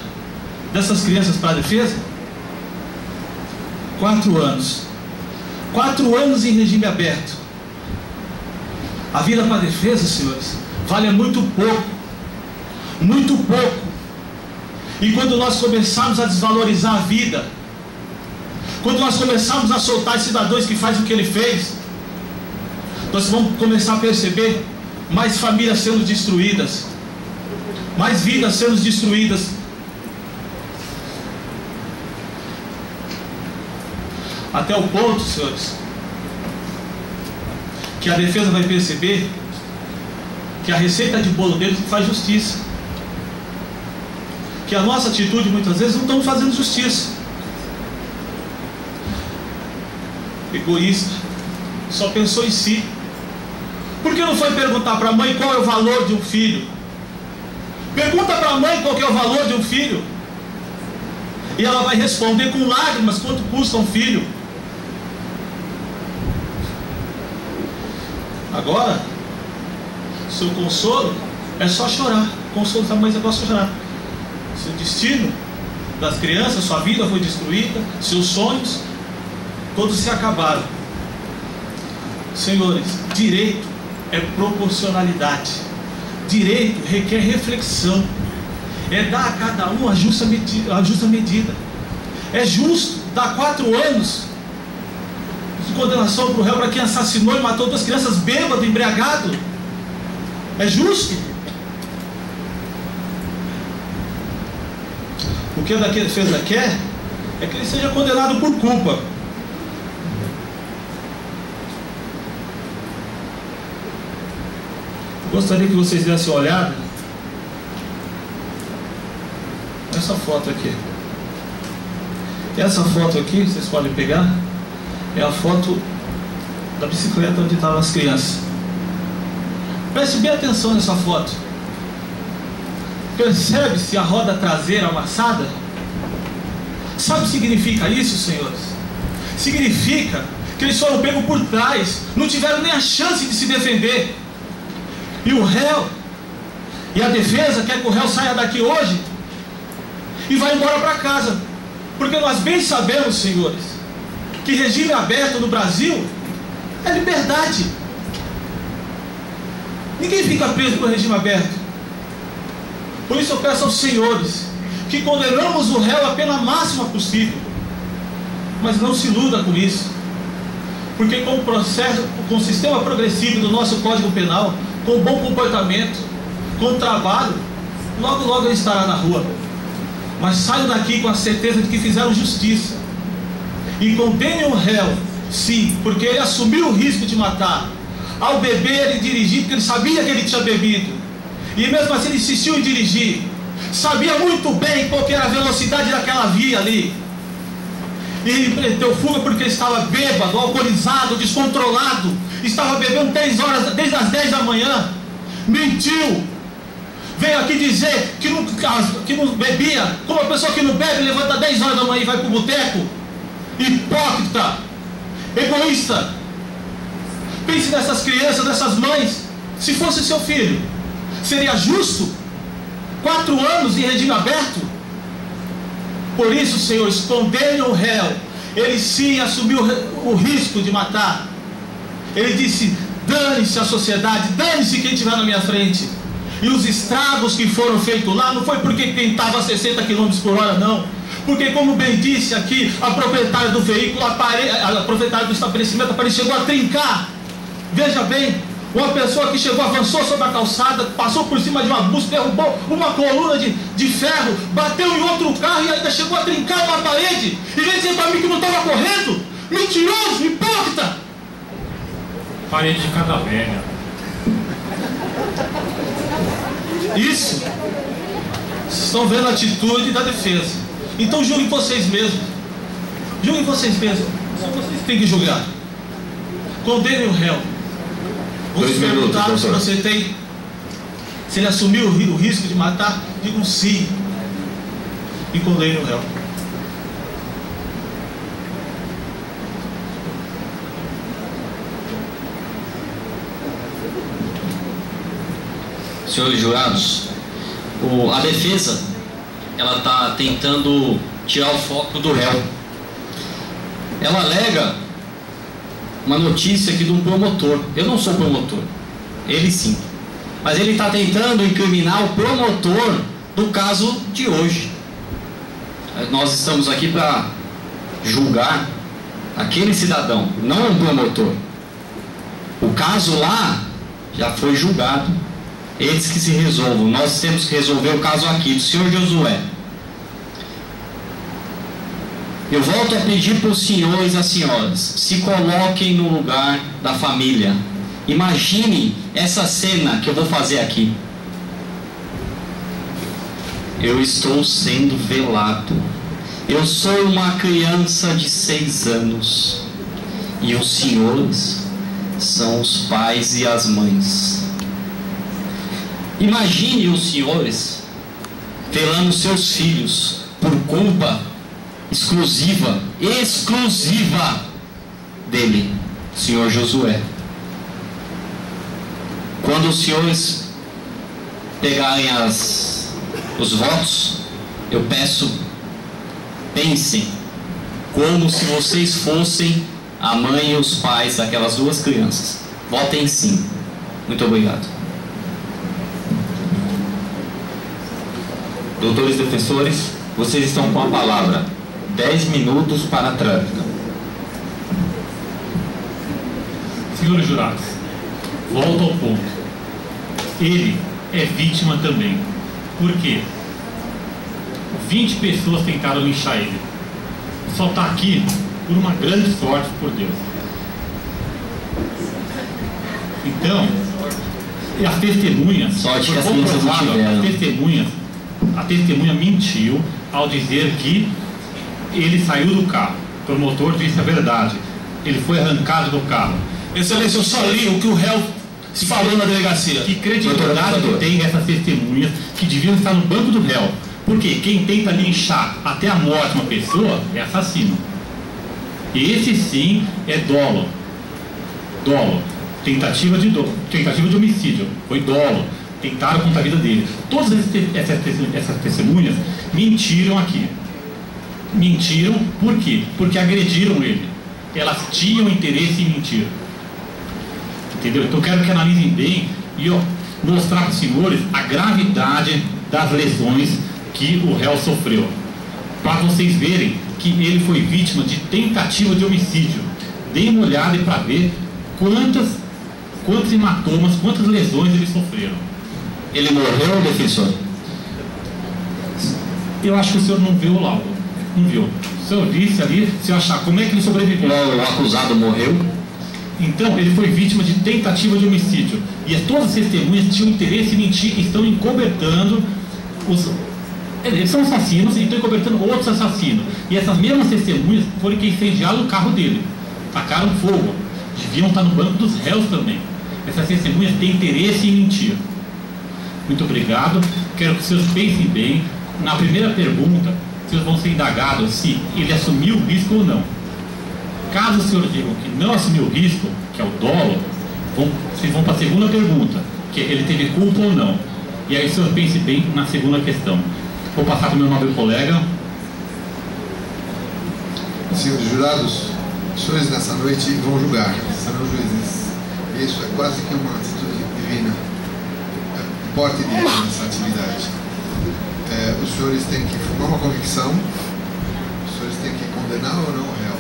dessas crianças para a defesa? 4 anos. 4 anos em regime aberto. A vida para a defesa, senhores, vale muito pouco. Muito pouco. E quando nós começarmos a desvalorizar a vida, quando nós começarmos a soltar cidadãos que fazem o que ele fez, nós vamos começar a perceber mais famílias sendo destruídas, mais vidas sendo destruídas. Até o ponto, senhores, que a defesa vai perceber que a receita de bolo deles faz justiça, que a nossa atitude muitas vezes não estamos fazendo justiça. Egoísta, só pensou em si. Por que não foi perguntar para a mãe qual é o valor de um filho? Pergunta para a mãe qual que é o valor de um filho, e ela vai responder com lágrimas quanto custa um filho. Agora, seu consolo é só chorar. O consolo da mãe é só chorar. Seu destino das crianças, sua vida foi destruída, seus sonhos, todos se acabaram. Senhores, direito é proporcionalidade. Direito requer reflexão. É dar a cada um a justa medida. É justo dar 4 anos de condenação para o réu para quem assassinou e matou 2 crianças bêbado, embriagado. É justo? O que a defesa quer é que ele seja condenado por culpa. Gostaria que vocês dessem uma olhada nessa foto aqui. Essa foto aqui, vocês podem pegar, é a foto da bicicleta onde estavam as crianças. Preste bem atenção nessa foto. Percebe-se a roda traseira amassada? Sabe o que significa isso, senhores? Significa que eles foram pegos por trás, não tiveram nem a chance de se defender. E o réu e a defesa quer que o réu saia daqui hoje e vá embora para casa. Porque nós bem sabemos, senhores, que regime aberto no Brasil é liberdade. Ninguém fica preso por regime aberto. Por isso eu peço aos senhores que condenamos o réu à pena máxima possível, mas não se iluda com isso, porque com o sistema progressivo do nosso Código Penal, com bom comportamento, com trabalho, logo logo ele estará na rua. Mas saiam daqui com a certeza de que fizeram justiça e condenem o réu, sim, porque ele assumiu o risco de matar. Ao beber, ele dirigiu porque ele sabia que ele tinha bebido, e mesmo assim ele insistiu em dirigir. Sabia muito bem qual que era a velocidade daquela via ali, e ele deu fuga porque estava bêbado, alcoolizado, descontrolado. Estava bebendo 10 horas, desde as 10 da manhã. Mentiu. Veio aqui dizer que não bebia. Como a pessoa que não bebe levanta 10 horas da manhã e vai para o boteco. Hipócrita. Egoísta. Pense nessas crianças, nessas mães. Se fosse seu filho, seria justo? 4 anos em regime aberto? Por isso, senhores, condenem o réu ele sim assumiu o risco de matar. Ele disse: dane-se a sociedade, dane-se quem estiver na minha frente. E os estragos que foram feitos lá não foi porque tentava 60 km por hora, não. Porque, como bem disse aqui, a proprietária do veículo, a proprietária do estabelecimento chegou a trincar. Veja bem, uma pessoa que chegou, avançou sobre a calçada, passou por cima de uma busca, derrubou uma coluna de ferro, bateu em outro carro e ainda chegou a trincar uma parede. E vem dizer para mim que não estava correndo? Mentiroso, hipócrita! Parede de casa velha. Isso. Estão vendo a atitude da defesa. Então julguem vocês mesmos. Julguem vocês mesmos. Só vocês têm que julgar. Condenem o réu. Vamos perguntar se você tem. Se ele assumiu o risco de matar, digam sim. E condenem o réu. Senhores jurados, a defesa, ela está tentando tirar o foco do réu. Ela alega uma notícia aqui de um promotor. Eu não sou promotor, ele sim. Mas ele está tentando incriminar o promotor do caso de hoje. Nós estamos aqui para julgar aquele cidadão, não um promotor. O caso lá já foi julgado. Eles que se resolvam. Nós temos que resolver o caso aqui do senhor Josué. Eu volto a pedir para os senhores e as senhoras: se coloquem no lugar da família. Imagine essa cena que eu vou fazer aqui. Eu estou sendo velado. Eu sou uma criança de 6 anos. E os senhores são os pais e as mães. Imagine os senhores velando seus filhos por culpa exclusiva dele, senhor Josué. Quando os senhores pegarem os votos, eu peço, pensem como se vocês fossem a mãe e os pais daquelas 2 crianças. Votem sim. Muito obrigado. Doutores defensores, vocês estão com a palavra. 10 minutos para a tréplica. Senhores jurados, volto ao ponto. Ele é vítima também. Por quê? 20 pessoas tentaram linchar ele. Só está aqui por uma grande sorte, por Deus. Então, as testemunhas, sorte que as crianças não tiveram. A testemunha mentiu ao dizer que ele saiu do carro. O promotor disse a verdade. Ele foi arrancado do carro. Excelência, eu só li o que o réu falou na delegacia. Que credibilidade que tem essas testemunhas que deviam estar no banco do réu? Porque quem tenta linchar até a morte uma pessoa é assassino. E esse sim é dolo. Dolo. Tentativa de homicídio. Foi dolo. Tentaram contra a vida dele. Todas essas testemunhas mentiram aqui. Mentiram por quê? Porque agrediram ele. Elas tinham interesse em mentir. Entendeu? Então eu quero que analisem bem e mostrar para os senhores a gravidade das lesões que o réu sofreu. Para vocês verem que ele foi vítima de tentativa de homicídio. Deem uma olhada para ver quantos hematomas, quantas lesões ele sofreram. Ele morreu, defensor? Eu acho que o senhor não viu o laudo. Não viu. O senhor disse ali, se eu achar como é que ele sobreviveu. O acusado morreu? Então, ele foi vítima de tentativa de homicídio. E todas as testemunhas tinham interesse em mentir e estão encobertando os... Eles são assassinos e estão encobertando outros assassinos. E essas mesmas testemunhas foram quem incendiaram o carro dele. Tacaram fogo. Deviam estar no banco dos réus também. Essas testemunhas têm interesse em mentir. Muito obrigado. Quero que os senhores pensem bem. Na primeira pergunta, vocês vão ser indagados se ele assumiu o risco ou não. Caso os senhores digam que não assumiu o risco, que é o dolo, vocês vão para a segunda pergunta, que é ele teve culpa ou não. E aí os senhores pensem bem na segunda questão. Vou passar para o meu nobre colega. Senhores jurados, os senhores nessa noite vão julgar, serão juízes. Isso é quase que uma atitude divina. Porte de nessa atividade. Os senhores têm que formar uma convicção, os senhores têm que condenar ou não o réu.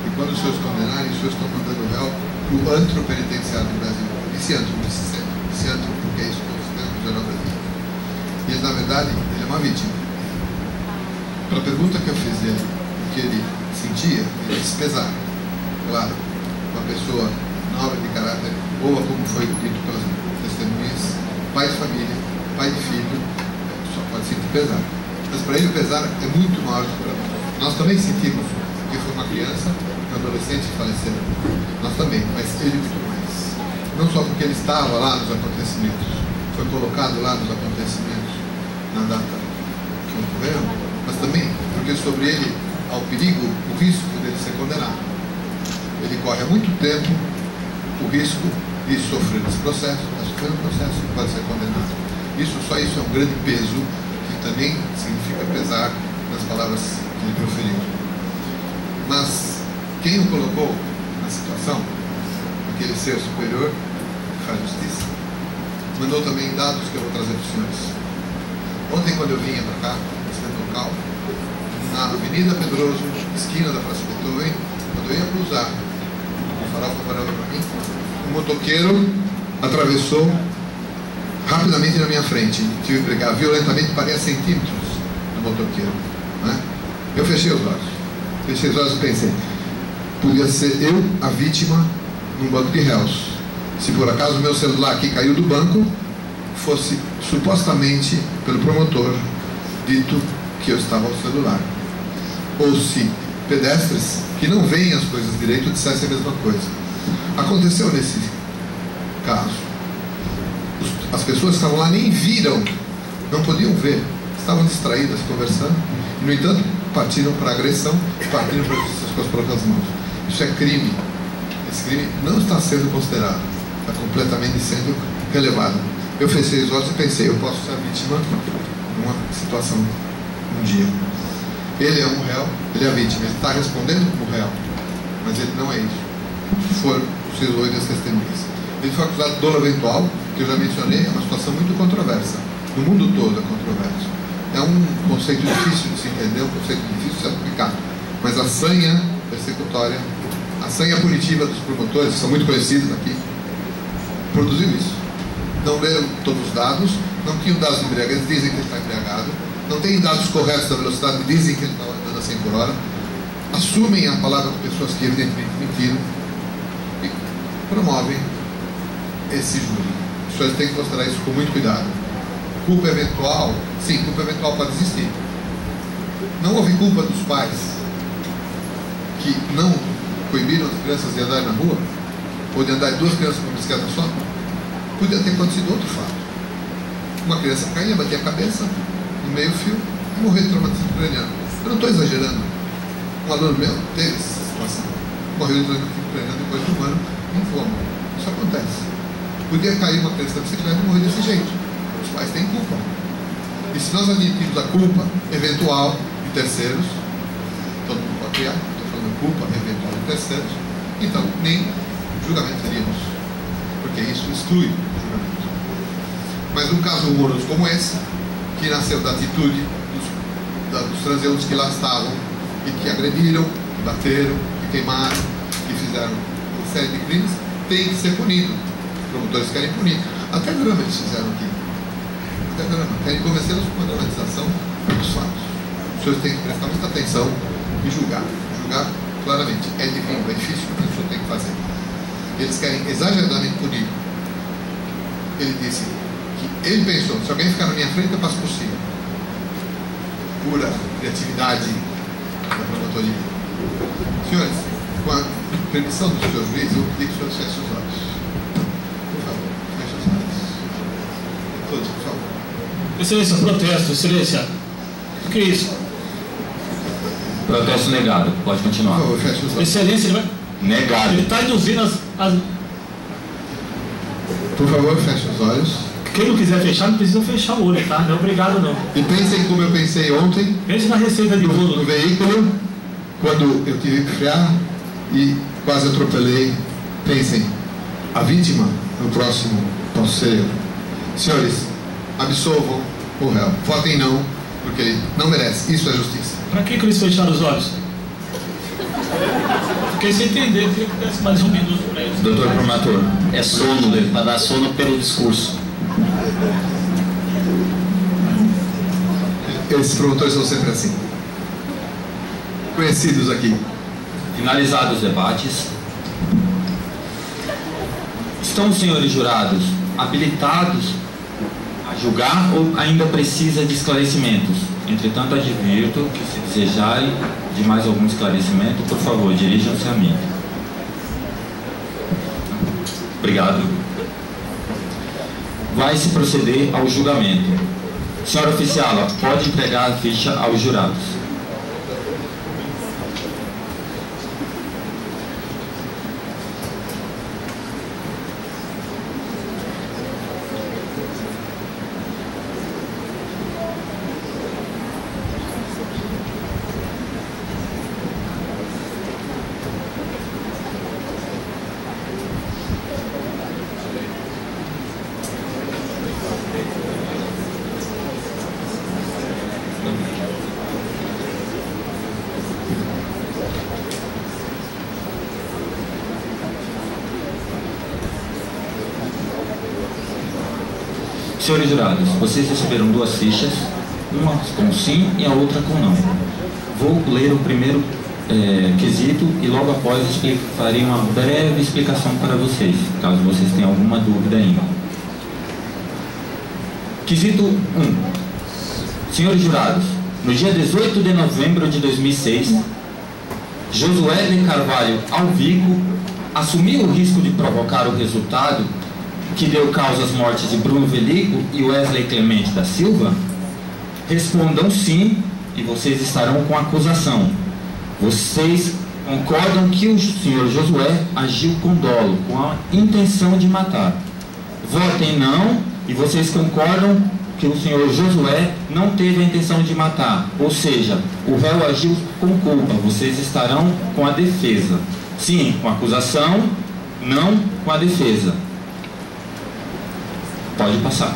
E quando os senhores condenarem, os senhores estão mandando o réu para o antro penitenciário do Brasil. Esse antro, porque é isso que o sistema prisional brasileiro. E ele, na verdade, ele é uma vítima. Pela pergunta que eu fiz dele, o que ele sentia, ele disse pesar. Claro, uma pessoa nobre de caráter, boa como foi dito pelas testemunhas, pai de família, pai de filho, só pode sentir pesar. Mas para ele o pesar é muito maior do que para nós. Nós também sentimos que foi uma criança, um adolescente que faleceu. Nós também, mas ele muito mais. Não só porque ele estava lá nos acontecimentos, foi colocado lá nos acontecimentos na data que ocorreram, mas também porque sobre ele há o perigo, o risco dele ser condenado. Ele corre há muito tempo o risco de sofrer esse processo, e pode ser condenado. Só isso é um grande peso, que também significa pesar nas palavras que ele proferiu. Mas quem o colocou na situação, aquele ser superior que faz justiça, mandou também dados que eu vou trazer para os senhores. Ontem, quando eu vinha para cá, nesse local, na Avenida Pedroso, esquina da Praça Beethoven, quando eu ia cruzar, o farol favorável para mim, um motoqueiro atravessou rapidamente na minha frente. Tive que brigar violentamente, parei a centímetros do motoqueiro, né? Eu fechei os olhos e pensei, podia ser eu a vítima num banco de réus. Se por acaso o meu celular aqui caiu do banco, fosse supostamente pelo promotor dito que eu estava ao celular. Ou se pedestres que não veem as coisas direito dissessem a mesma coisa. Aconteceu nesse caso. As pessoas que estavam lá nem viram, não podiam ver, estavam distraídas conversando, e no entanto partiram para a agressão, partiram para as suas próprias mãos. Isso é crime. Esse crime não está sendo considerado, está completamente sendo relevado. Eu fechei os olhos e pensei, eu posso ser a vítima numa situação um dia. Ele é um réu, ele é a vítima, ele está respondendo como réu, mas ele não é isso. Foram os seus 8 testemunhas. Ele foi acusado de dolo eventual, que eu já mencionei, é uma situação muito controversa. No mundo todo é controverso. É um conceito difícil de se entender, um conceito difícil de se aplicar. Mas a sanha persecutória, a sanha punitiva dos promotores, que são muito conhecidos aqui, produziu isso. Não leram todos os dados, não tinham dados de embriaguez, dizem que ele está embriagado, não têm dados corretos da velocidade, dizem que ele está andando a 100 por hora, assumem a palavra de pessoas que evidentemente mentiram e promovem esse júri. Os senhores têm que considerar isso com muito cuidado. Culpa eventual, sim, culpa eventual pode existir. Não houve culpa dos pais que não coibiram as crianças de andar na rua, ou de andar 2 crianças com uma bicicleta só. Podia ter acontecido outro fato. Uma criança caía, batia a cabeça no meio-fio e morreu de traumatismo craniano. Eu não estou exagerando. Um aluno meu teve essa situação. Morreu de traumatismo craniano depois de um ano em coma. Isso acontece. Podia cair uma criança da bicicleta e morrer desse jeito. Os pais têm culpa. E se nós admitirmos a culpa eventual de terceiros, todo mundo pode criar, estou falando culpa eventual de terceiros, então nem julgamento teríamos, porque isso exclui o julgamento. Mas um caso humoroso como esse, que nasceu da atitude dos transeuntes que lá estavam e que agrediram, que bateram, que queimaram, que fizeram uma série de crimes, tem que ser punido. Os promotores querem punir. Até drama eles fizeram aqui. Até drama. Querem convencê-los com a dramatização dos fatos. Os senhores têm que prestar muita atenção e julgar. Julgar claramente. É divino, é difícil, mas o senhor tem que fazer. Eles querem exageradamente punir. Ele disse que ele pensou, se alguém ficar na minha frente, eu passo por cima. Pura criatividade da promotoria. Senhores, com a permissão do senhor juiz, eu pedi que o senhor feche os olhos. Por favor, feche os olhos. Todos, por favor. Excelência, protesto, excelência. O que é isso? Protesto negado, pode continuar. Por favor, feche os olhos. Excelência, ele vai... Negado. Ele está induzindo as... Por favor, feche os olhos. Quem não quiser fechar, não precisa fechar o olho, tá? Não é obrigado, não. E pensem como eu pensei ontem. Pense na receita de bolo. No veículo. quando eu tive que frear e quase atropelei, pensem, a vítima no próximo posso ser eu. Senhores, absolvam o réu. Votem não, porque ele não merece. Isso é justiça. Para que eles fecharam os olhos? Fiquei sem entender, eu queria que desse mais um minuto para eles. Doutor promotor, é sono, para dar sono pelo discurso. Esses promotores são sempre assim. Conhecidos aqui. Finalizados os debates, estão os senhores jurados habilitados a julgar ou ainda precisa de esclarecimentos? Entretanto, advirto que, se desejarem de mais algum esclarecimento, por favor, dirijam-se a mim. Obrigado. Vai-se proceder ao julgamento. Senhora oficial, pode entregar a ficha aos jurados. Senhores jurados, vocês receberam duas fichas, uma com sim e a outra com não. Vou ler o primeiro quesito e logo após farei uma breve explicação para vocês, caso vocês tenham alguma dúvida ainda. Quesito 1. Senhores jurados, no dia 18 de novembro de 2006, Josué de Carvalho Alvico assumiu o risco de provocar o resultado que deu causa às mortes de Bruno Velico e Wesley Clemente da Silva? Respondam sim e vocês estarão com a acusação. Vocês concordam que o senhor Josué agiu com dolo, com a intenção de matar? Votem não e vocês concordam que o senhor Josué não teve a intenção de matar, ou seja, o réu agiu com culpa. Vocês estarão com a defesa. Sim, com a acusação, não com a defesa. Pode passar.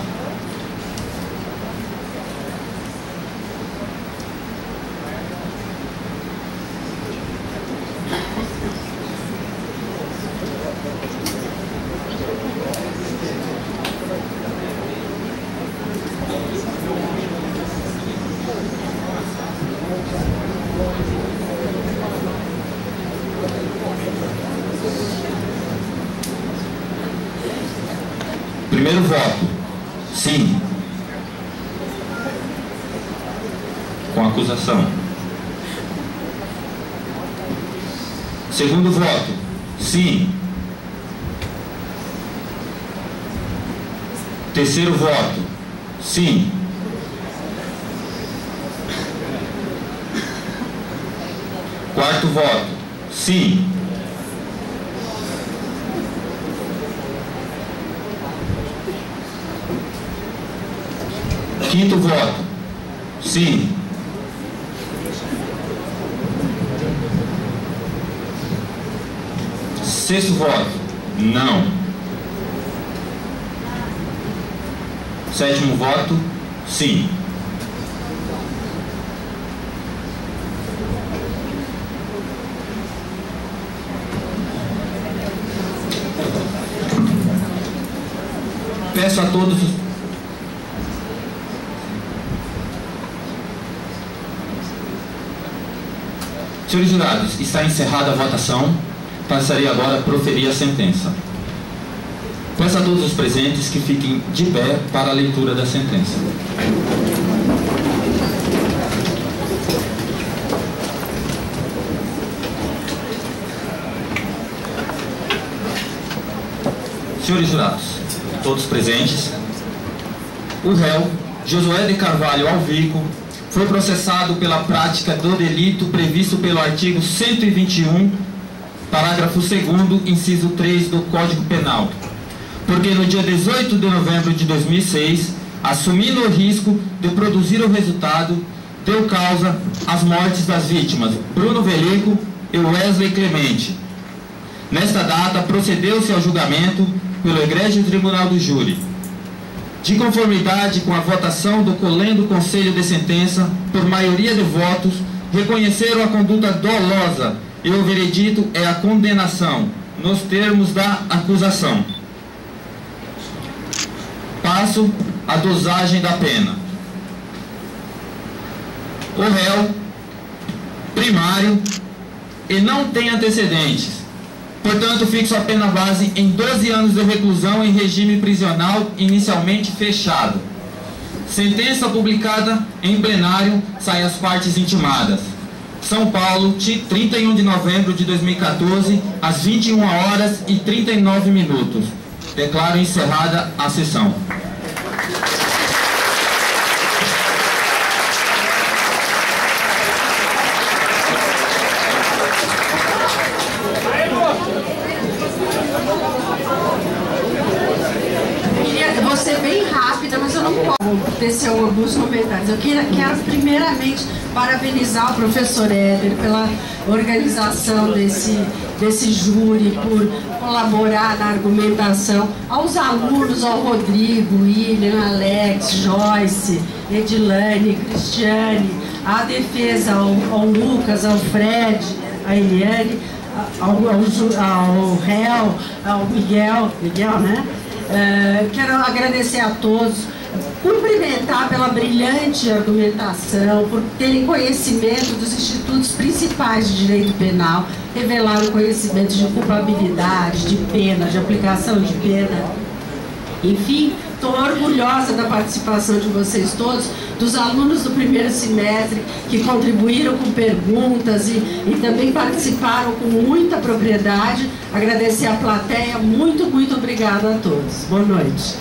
Primeiro voto, sim. Com a acusação. Segundo voto, sim. Terceiro voto, sim. Quarto voto, sim. Quinto voto, sim. Sexto voto, não. Sétimo voto, sim. Peço a todos os... Senhores jurados, está encerrada a votação. Passarei agora a proferir a sentença. Peço a todos os presentes que fiquem de pé para a leitura da sentença. Senhores jurados, todos presentes, o réu Josué de Carvalho Alvico foi processado pela prática do delito previsto pelo artigo 121, parágrafo 2º, inciso 3 do Código Penal, porque no dia 18 de novembro de 2006, assumindo o risco de produzir o resultado deu causa às mortes das vítimas Bruno Velico e Wesley Clemente. Nesta data, procedeu-se ao julgamento pelo Egrégio Tribunal do Júri. De conformidade com a votação do colendo Conselho de Sentença, por maioria de votos, reconheceram a conduta dolosa e o veredito é a condenação, nos termos da acusação. Passo à dosagem da pena. O réu primário e não tem antecedentes. Portanto, fixo a pena base em 12 anos de reclusão em regime prisional inicialmente fechado. Sentença publicada em plenário, sai às partes intimadas. São Paulo, 31 de novembro de 2014, às 21h39. Declaro encerrada a sessão. Vou ser bem rápida, mas eu não posso tecer alguns comentários. Eu quero primeiramente parabenizar o professor Éder pela organização desse júri, por colaborar na argumentação, aos alunos, ao Rodrigo, William, Alex, Joyce, Edilane, Cristiane, à defesa, ao Lucas, ao Fred, à Eliane, ao réu, ao Miguel, né? Quero agradecer a todos, cumprimentar pela brilhante argumentação, por terem conhecimento dos institutos principais de direito penal, revelaram conhecimento de culpabilidade, de pena, de aplicação de pena. Enfim, estou orgulhosa da participação de vocês todos, dos alunos do primeiro semestre que contribuíram com perguntas e também participaram com muita propriedade. Agradecer à plateia, muito obrigada a todos. Boa noite.